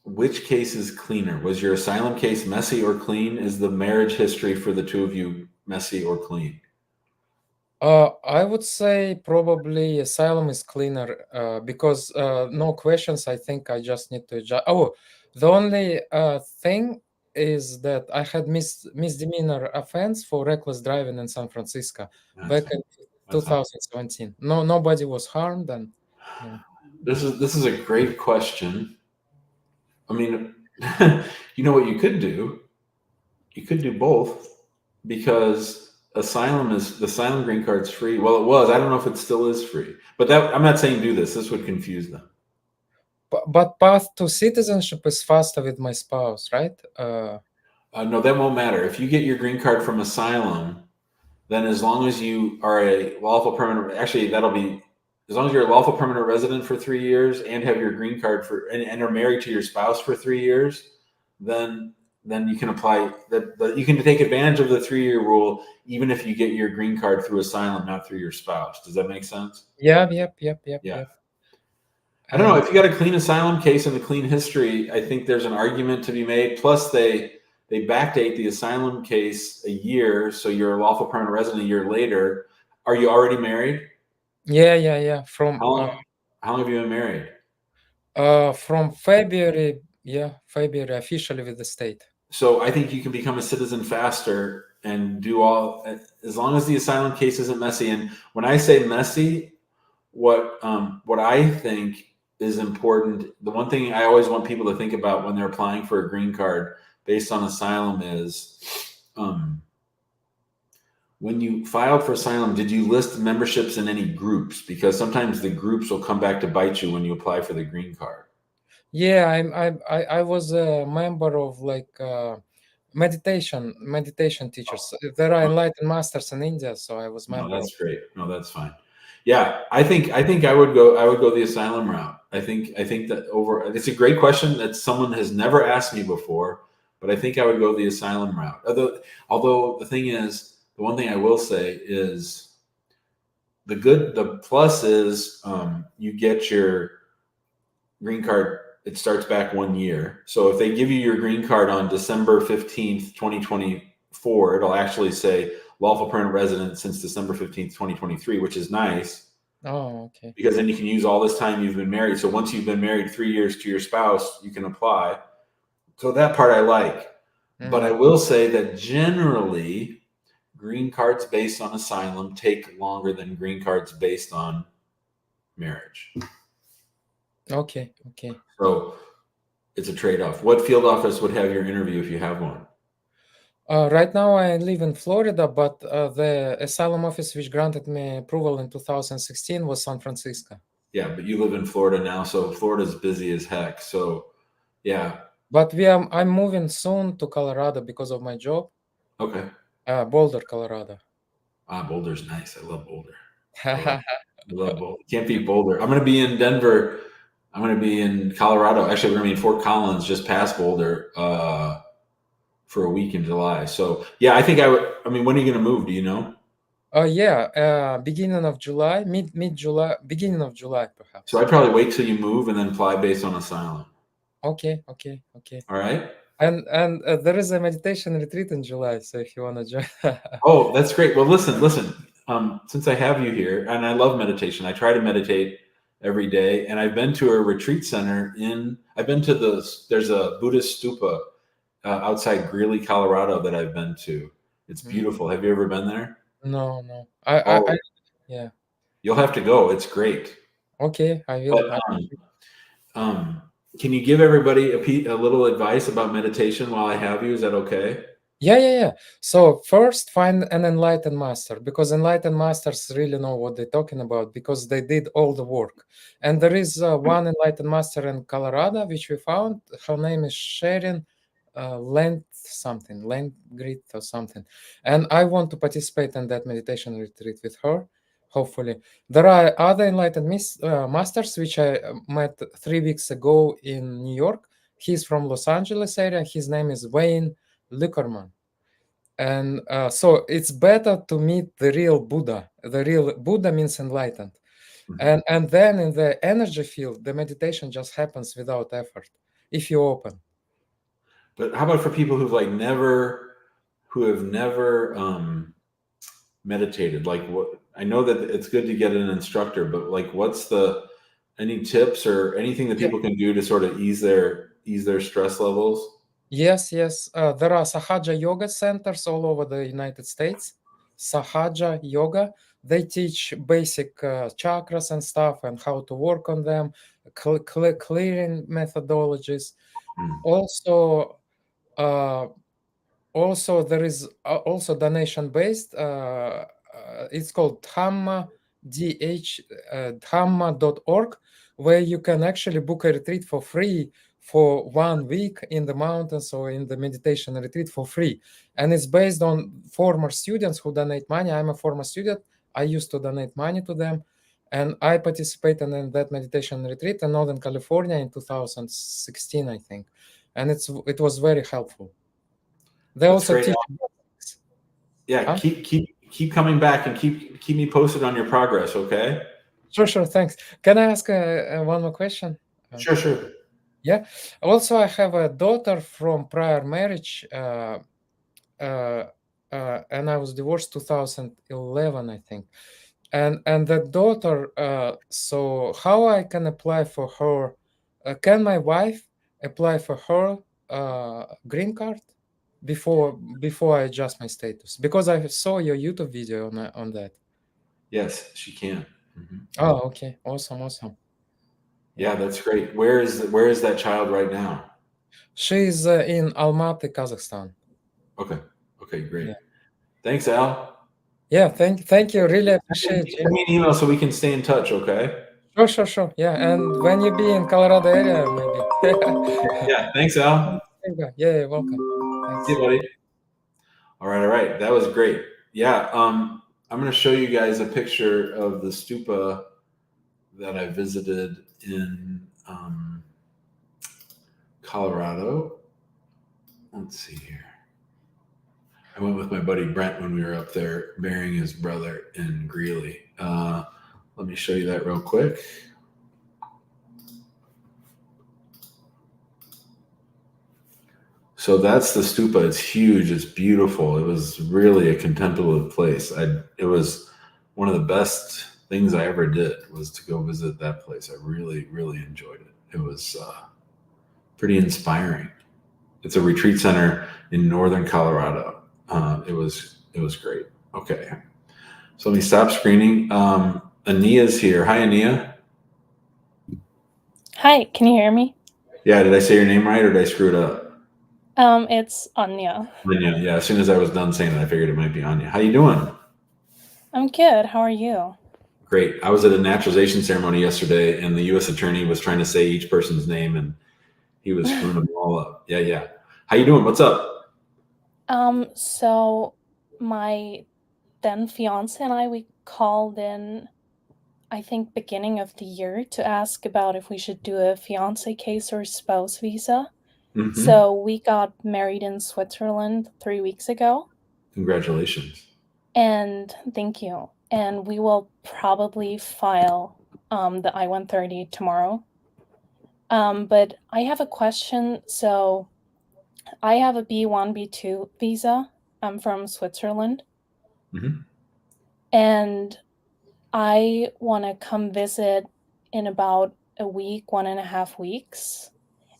Which case is cleaner? Was your asylum case messy or clean? Is the marriage history for the two of you messy or clean? I would say probably asylum is cleaner because no questions. I think I just need to adjust. Oh, the only thing is that I had misdemeanor offense for reckless driving in San Francisco back in 2017. Nobody was harmed, and yeah. This is a great question. I mean, you know what you could do? You could do both, because the asylum green card's free. Well, it was. I don't know if it still is free. But I'm not saying do this. This would confuse them. But path to citizenship is faster with my spouse, right? No, that won't matter. If you get your green card from asylum, then as long as you are a lawful permanent, actually that'll be, as long as you're a lawful permanent resident for 3 years and have your green card and are married to your spouse for 3 years, then you can apply that. You can take advantage of the 3-year rule even if you get your green card through asylum, not through your spouse. Does that make sense? Yeah. I don't know. If you got a clean asylum case and a clean history, I think there's an argument to be made. Plus, they backdate the asylum case a year, so you're a lawful permanent resident a year later. Are you already married? Yeah. From how long have you been married? From February. Yeah, February officially with the state. So I think you can become a citizen faster and do all, as long as the asylum case isn't messy. And when I say messy, what I think is important, the one thing I always want people to think about when they're applying for a green card based on asylum is, when you filed for asylum, did you list memberships in any groups? Because sometimes the groups will come back to bite you when you apply for the green card. Yeah, I was a member of meditation teachers. There are enlightened masters in India, so I was member. That's great. No, that's fine. Yeah, I think I would go the asylum route. I think that it's a great question that someone has never asked me before, but I think I would go the asylum route. Although the thing is, the one thing I will say is the plus is you get your green card. It starts back 1 year. So if they give you your green card on December 15th, 2024, it'll actually say lawful permanent resident since December 15th, 2023, which is nice. Oh, okay. Because then you can use all this time you've been married. So once you've been married 3 years to your spouse, you can apply. So that part I like. But I will say that generally, green cards based on asylum take longer than green cards based on marriage. Okay. Okay. So it's a trade-off. What field office would have your interview if you have one? Right now I live in Florida, but the asylum office which granted me approval in 2016 was San Francisco. Yeah, but you live in Florida now, so Florida's busy as heck. So, yeah. But I'm moving soon to Colorado because of my job. Okay. Boulder, Colorado. Boulder's nice. I love Boulder. I love Boulder. Can't beat Boulder. I'm going to be in Denver. I'm going to be in Colorado. Actually, we're going to be in Fort Collins, just past Boulder, for a week in July. So, yeah, I think I would. I mean, when are you going to move? Do you know? Beginning of July, mid-July, beginning of July, perhaps. So I'd probably wait till you move and then apply based on asylum. Okay. All right. And there is a meditation retreat in July, so if you want to join. Oh, that's great. Well, listen. Since I have you here, and I love meditation, I try to meditate every day. And I've been to a retreat center there's a Buddhist stupa outside Greeley, Colorado that I've been to. It's beautiful. Have you ever been there? No. Yeah. You'll have to go. It's great. Okay, I will. But, can you give everybody a little advice about meditation while I have you? Is that okay? Yeah. So first, find an enlightened master, because enlightened masters really know what they're talking about because they did all the work. And there is one enlightened master in Colorado, which we found. Her name is Sharon Landgrit or something. And I want to participate in that meditation retreat with her. Hopefully, there are other enlightened masters which I met 3 weeks ago in New York. He's from Los Angeles area. His name is Wayne Lickerman. And so it's better to meet the real Buddha. The real Buddha means enlightened. And then in the energy field, the meditation just happens without effort if you open. But how about for people who have never meditated? Like, what? I know that it's good to get an instructor, but like, any tips or anything that people can do to sort of ease their stress levels? Yes. There are Sahaja Yoga centers all over the United States. Sahaja Yoga. They teach basic chakras and stuff and how to work on them, clearing methodologies. Also, there is also donation-based. It's called Dhamma.org, where you can actually book a retreat for free for 1 week in the mountains or in the meditation retreat for free. And it's based on former students who donate money. I'm a former student. I used to donate money to them. And I participated in that meditation retreat in Northern California in 2016, I think. And it was very helpful. They That's also great. teach. Keep coming back and keep me posted on your progress, okay? Sure. Thanks. Can I ask one more question? Sure. Yeah. Also, I have a daughter from prior marriage, and I was divorced 2011, I think. And the daughter. So how I can apply for her? Can my wife apply for her green card before I adjust my status? Because I saw your YouTube video on that. Yes, she can. Oh, okay. Awesome. Yeah, that's great. Where is that child right now? She's in Almaty, Kazakhstan. Okay, great. Yeah. Thanks, Al. Yeah, thank you. Really appreciate it. Send me an email so we can stay in touch, okay? Sure. Yeah, and when you be in Colorado area, maybe. Yeah, thanks, Al. Yeah, welcome. Thanks. See you, buddy. All right. That was great. Yeah, I'm going to show you guys a picture of the stupa that I visited in Colorado. Let's see here. I went with my buddy Brent when we were up there burying his brother in Greeley. Let me show you that real quick. So that's the stupa. It's huge. It's beautiful. It was really a contemplative place. It was one of the best things I ever did was to go visit that place. I really, really enjoyed it. It was pretty inspiring. It's a retreat center in northern Colorado. It was great. Okay. So let me stop screening. Ania's here. Hi, Ania. Hi, can you hear me? Yeah, did I say your name right or did I screw it up? It's Anya. Anya, yeah. As soon as I was done saying it, I figured it might be Anya. How you doing? I'm good. How are you? Great. I was at a naturalization ceremony yesterday, and the U.S. attorney was trying to say each person's name, and he was screwing them all up. Yeah. How you doing? What's up? So my then fiance and I, we called in, I think, beginning of the year to ask about if we should do a fiance case or spouse visa. Mhm. So we got married in Switzerland 3 weeks ago. Congratulations. And thank you. And we will probably file the I-130 tomorrow. But I have a question. So I have a B1, B2 visa. I'm from Switzerland. Mhm. And I want to come visit in about a week, 1.5 weeks.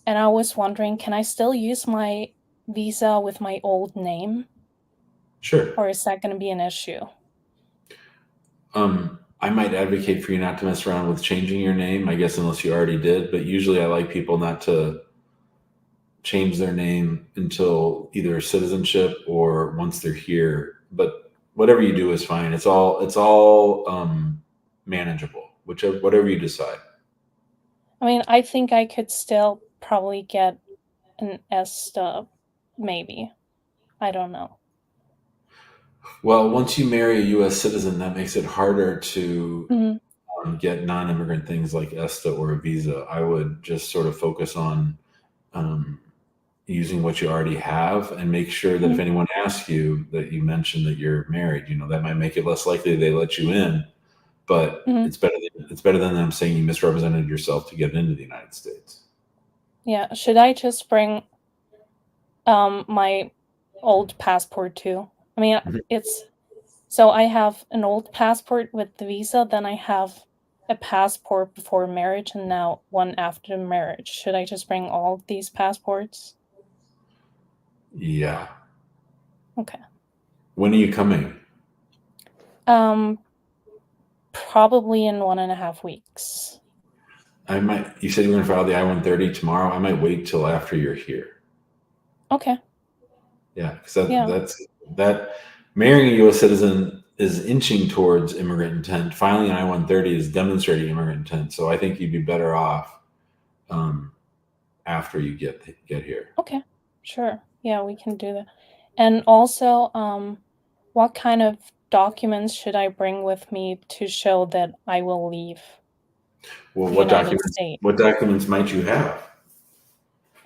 And I was wondering, can I still use my visa with my old name? Sure. Or is that going to be an issue? I might advocate for you not to mess around with changing your name, I guess, unless you already did. But usually I like people not to change their name until either citizenship or once they're here. But whatever you do is fine. It's all manageable, whatever you decide. I mean, I think I could still probably get an ESTA, maybe. I don't know. Well, once you marry a U.S. citizen, that makes it harder to get non-immigrant things like ESTA or a visa. I would just sort of focus on using what you already have and make sure that if anyone asks you that you mention that you're married, that might make it less likely they let you in, but it's better than them saying you misrepresented yourself to get into the United States. Yeah, should I just bring my old passport too? I mean, so I have an old passport with the visa, then I have a passport before marriage and now one after marriage. Should I just bring all of these passports? Yeah. Okay. When are you coming? Probably in 1.5 weeks. You said you were going to file the I-130 tomorrow. I might wait till after you're here. Okay. Yeah, because that marrying a U.S. citizen is inching towards immigrant intent. Filing an I-130 is demonstrating immigrant intent. So I think you'd be better off after you get here. Okay, sure. Yeah, we can do that. And also, what kind of documents should I bring with me to show that I will leave? Well, the what United documents? States? What documents might you have?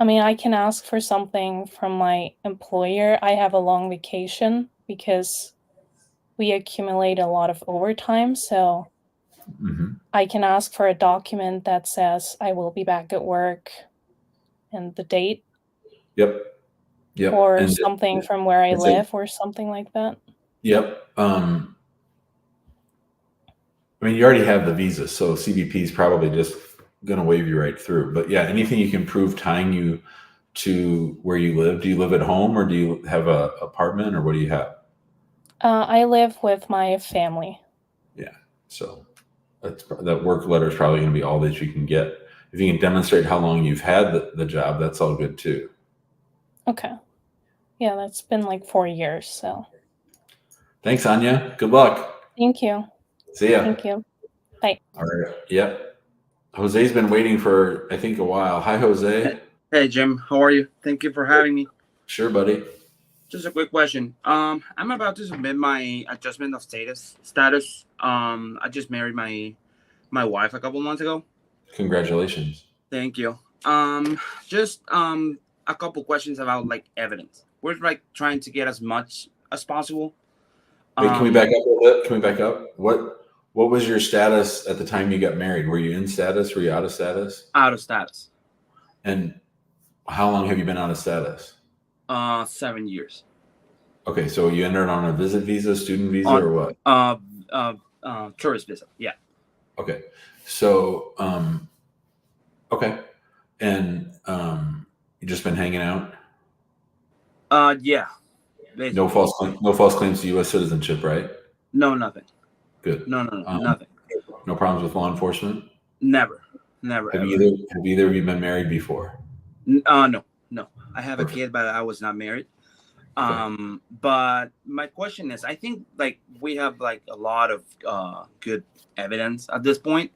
I mean, I can ask for something from my employer. I have a long vacation because we accumulate a lot of overtime. So I can ask for a document that says I will be back at work and the date. Yep. Or And something from where I it's a- live or something like that. Yep. I mean, you already have the visa, so CBP is probably just going to wave you right through. But yeah, anything you can prove tying you to where you live. Do you live at home or do you have an apartment or what do you have? I live with my family. Yeah. So that work letter is probably going to be all that you can get. If you can demonstrate how long you've had the job, that's all good too. Okay. Yeah, that's been like 4 years, so. Thanks, Anya. Good luck. Thank you. See ya. Thank you. Bye. All right. Yep. Jose's been waiting for, I think, a while. Hi, Jose. Hey, Jim. How are you? Thank you for having me. Sure, buddy. Just a quick question. I'm about to submit my adjustment of status. I just married my wife a couple months ago. Congratulations. Thank you. a couple questions about like evidence. We're like trying to get as much as possible. Wait, can we back up a little bit? Can we back up? What was your status at the time you got married? Were you in status? Were you out of status? Out of status. And how long have you been out of status? 7 years. Okay, so you entered on a visit visa, student visa, or what? Tourist visa. Yeah. Okay, so okay, and you just been hanging out. Yeah. Basically. No false claims to U.S. citizenship, right? No, nothing. Good. No, nothing. No problems with law enforcement. Never. Have either of you been married before? No. I have a kid, but I was not married. But my question is, I think like we have like a lot of good evidence at this point.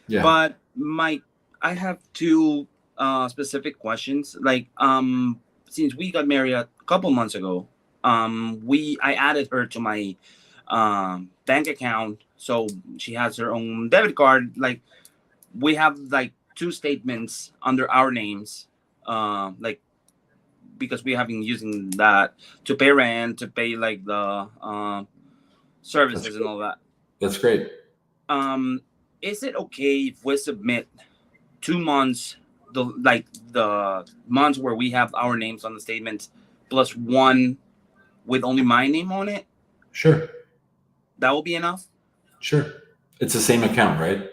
Yeah. But I have two specific questions. Like since we got married a couple months ago, I added her to my bank account, so she has her own debit card. Like we have like 2 statements under our names, like because we have been using that to pay rent, to pay like the services and all that. That's great. Is it okay if we submit 2 months, the months where we have our names on the statements, plus 1 with only my name on it? Sure. That will be enough? Sure. It's the same account, right?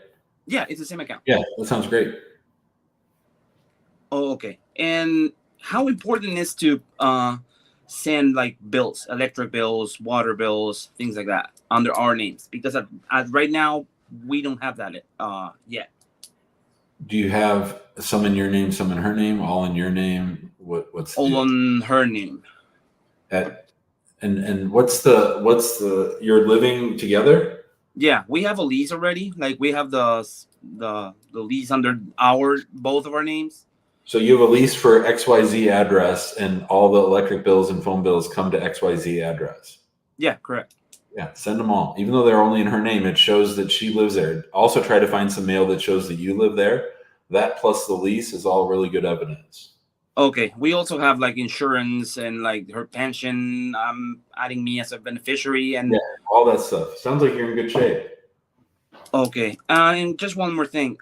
Yeah, it's the same account. Yeah, that sounds great. Oh, okay. And how important is to send like bills, electric bills, water bills, things like that under our names? Because at right now, we don't have that yet. Do you have some in your name, some in her name, all in your name? What's all on her name? And what's the you're living together? Yeah, we have a lease already. Like we have the lease under both of our names. So you have a lease for XYZ address, and all the electric bills and phone bills come to XYZ address. Yeah, correct. Yeah, send them all. Even though they're only in her name, it shows that she lives there. Also try to find some mail that shows that you live there. That plus the lease is all really good evidence. Okay. We also have like insurance and like her pension. I'm adding me as a beneficiary and all that stuff. Sounds like you're in good shape. Okay. And just one more thing.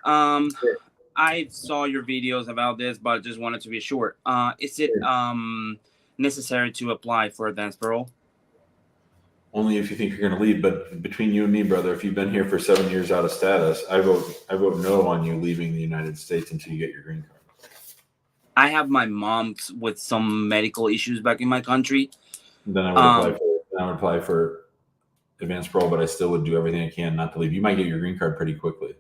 I saw your videos about this, but just wanted to be sure. Is it necessary to apply for advanced parole? Only if you think you're going to leave. But between you and me, brother, if you've been here for 7 years out of status, I vote no on you leaving the United States until you get your green card. I have my mom with some medical issues back in my country. Then I would apply for advanced parole, but I still would do everything I can not to leave. You might get your green card pretty quickly.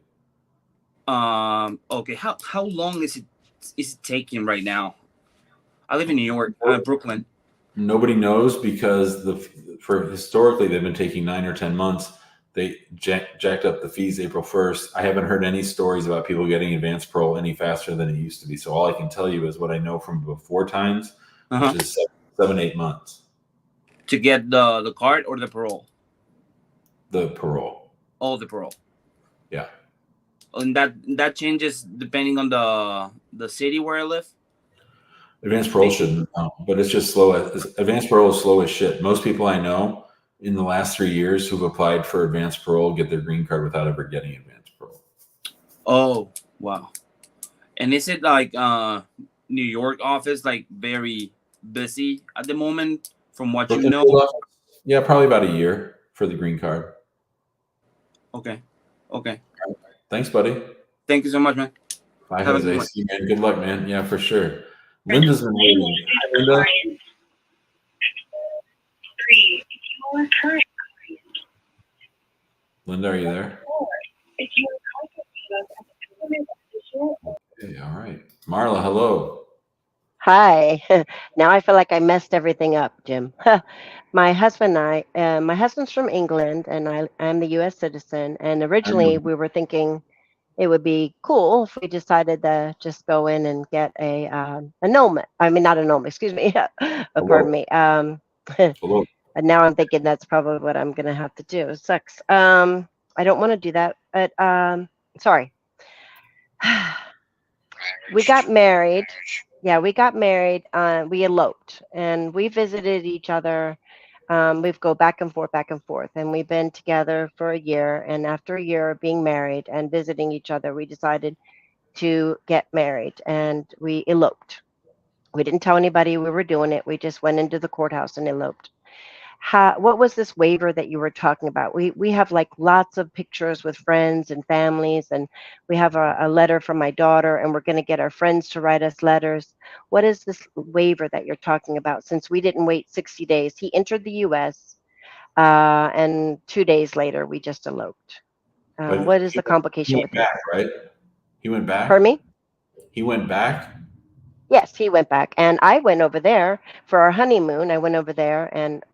Okay. How long is it taking right now? I live in New York, Brooklyn. Nobody knows because historically they've been taking 9 or 10 months. They jacked up the fees April 1st. I haven't heard any stories about people getting advanced parole any faster than it used to be. So all I can tell you is what I know from before times, which is 7-8 months. To get the card or the parole? The parole. Oh, the parole. Yeah. And that changes depending on the city where I live? Advanced parole shouldn't, but it's just slow. Advanced parole is slow as shit. Most people I know in the last 3 years who've applied for advanced parole get their green card without ever getting advanced parole. Oh, wow. And is it like New York office like very busy at the moment from what you know? Yeah, probably about a year for the green card. Okay. Thanks, buddy. Thank you so much, man. Bye, Jose. See you, man. Good luck, man. Yeah, for sure. Linda's been waiting. Hi, Linda. Linda, are you there? Okay, all right. Marla, hello. Hi. Now I feel like I messed everything up, Jim. My husband and my husband's from England, and I'm the U.S. citizen. And originally we were thinking it would be cool if we decided to just go in and get a annulment. I mean, not annulment, excuse me. Pardon me. And now I'm thinking that's probably what I'm going to have to do. It sucks. I don't want to do that, but sorry. We got married Yeah, we got married. We eloped, and we visited each other. We've go back and forth, and we've been together for a year. And after a year of being married and visiting each other, we decided to get married, and we eloped. We didn't tell anybody we were doing it. We just went into the courthouse and eloped. What was this waiver that you were talking about? We have like lots of pictures with friends and families, and we have a letter from my daughter, and we're going to get our friends to write us letters. What is this waiver that you're talking about? Since we didn't wait 60 days, he entered the U.S. And 2 days later we just eloped. But What is the he complication went with this? back, right? He went back? Pardon me? He went back? Yes, he went back, and I went over there for our honeymoon. I went over there and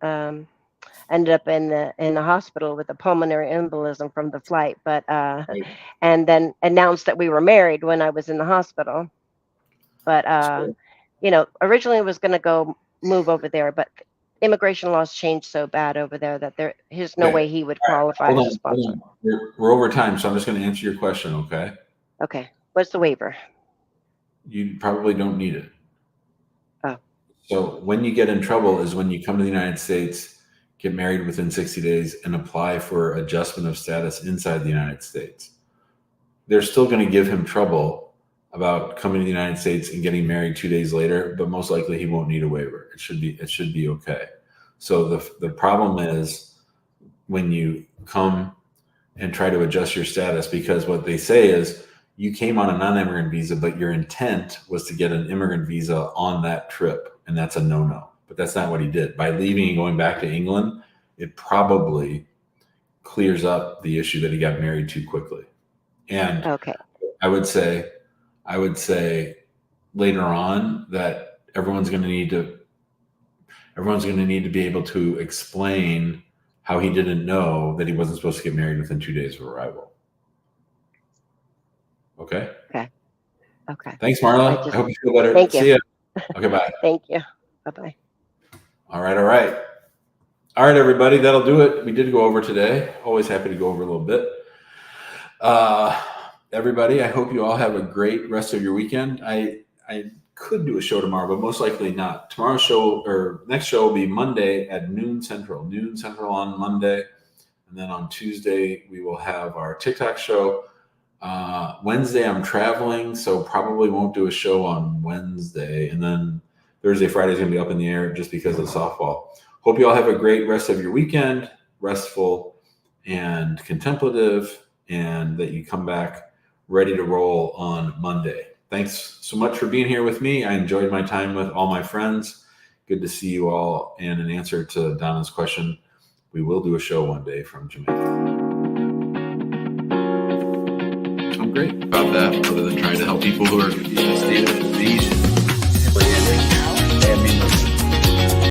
ended up in the hospital with a pulmonary embolism from the flight, but Right. and then announced that we were married when I was in the hospital. But So, originally I was going to go move over there, but immigration laws changed so bad over there that there's no okay. way he would All right. qualify Hold as a on. sponsor. Hold on. We're over time, so I'm just going to answer your question, okay? Okay, what's the waiver? You probably don't need it. Oh. So when you get in trouble is when you come to the United States, get married within 60 days, and apply for adjustment of status inside the United States. They're still going to give him trouble about coming to the United States and getting married 2 days later, but most likely he won't need a waiver. It should be okay. So the problem is when you come and try to adjust your status, because what they say is you came on a non-immigrant visa, but your intent was to get an immigrant visa on that trip, and that's a no-no. But that's not what he did. By leaving and going back to England, it probably clears up the issue that he got married too quickly. And Okay. I would say later on that everyone's going to need to be able to explain how he didn't know that he wasn't supposed to get married within 2 days of arrival. Okay. Okay. Thanks, Marla. I hope you feel better. Thank you. See ya. Okay, bye. Thank you. Bye-bye. All right, everybody. That'll do it. We did go over today. Always happy to go over a little bit. Everybody, I hope you all have a great rest of your weekend. I could do a show tomorrow, but most likely not. Tomorrow's show or next show will be Monday at noon Central on Monday. And then on Tuesday, we will have our TikTok show. Wednesday, I'm traveling, so probably won't do a show on Wednesday. And then Thursday, Friday is going to be up in the air just because of softball. Hope you all have a great rest of your weekend, restful and contemplative, and that you come back ready to roll on Monday. Thanks so much for being here with me. I enjoyed my time with all my friends. Good to see you all. And in answer to Donna's question, we will do a show one day from Jamaica. I'm great about that, other than trying to help people who are in a state of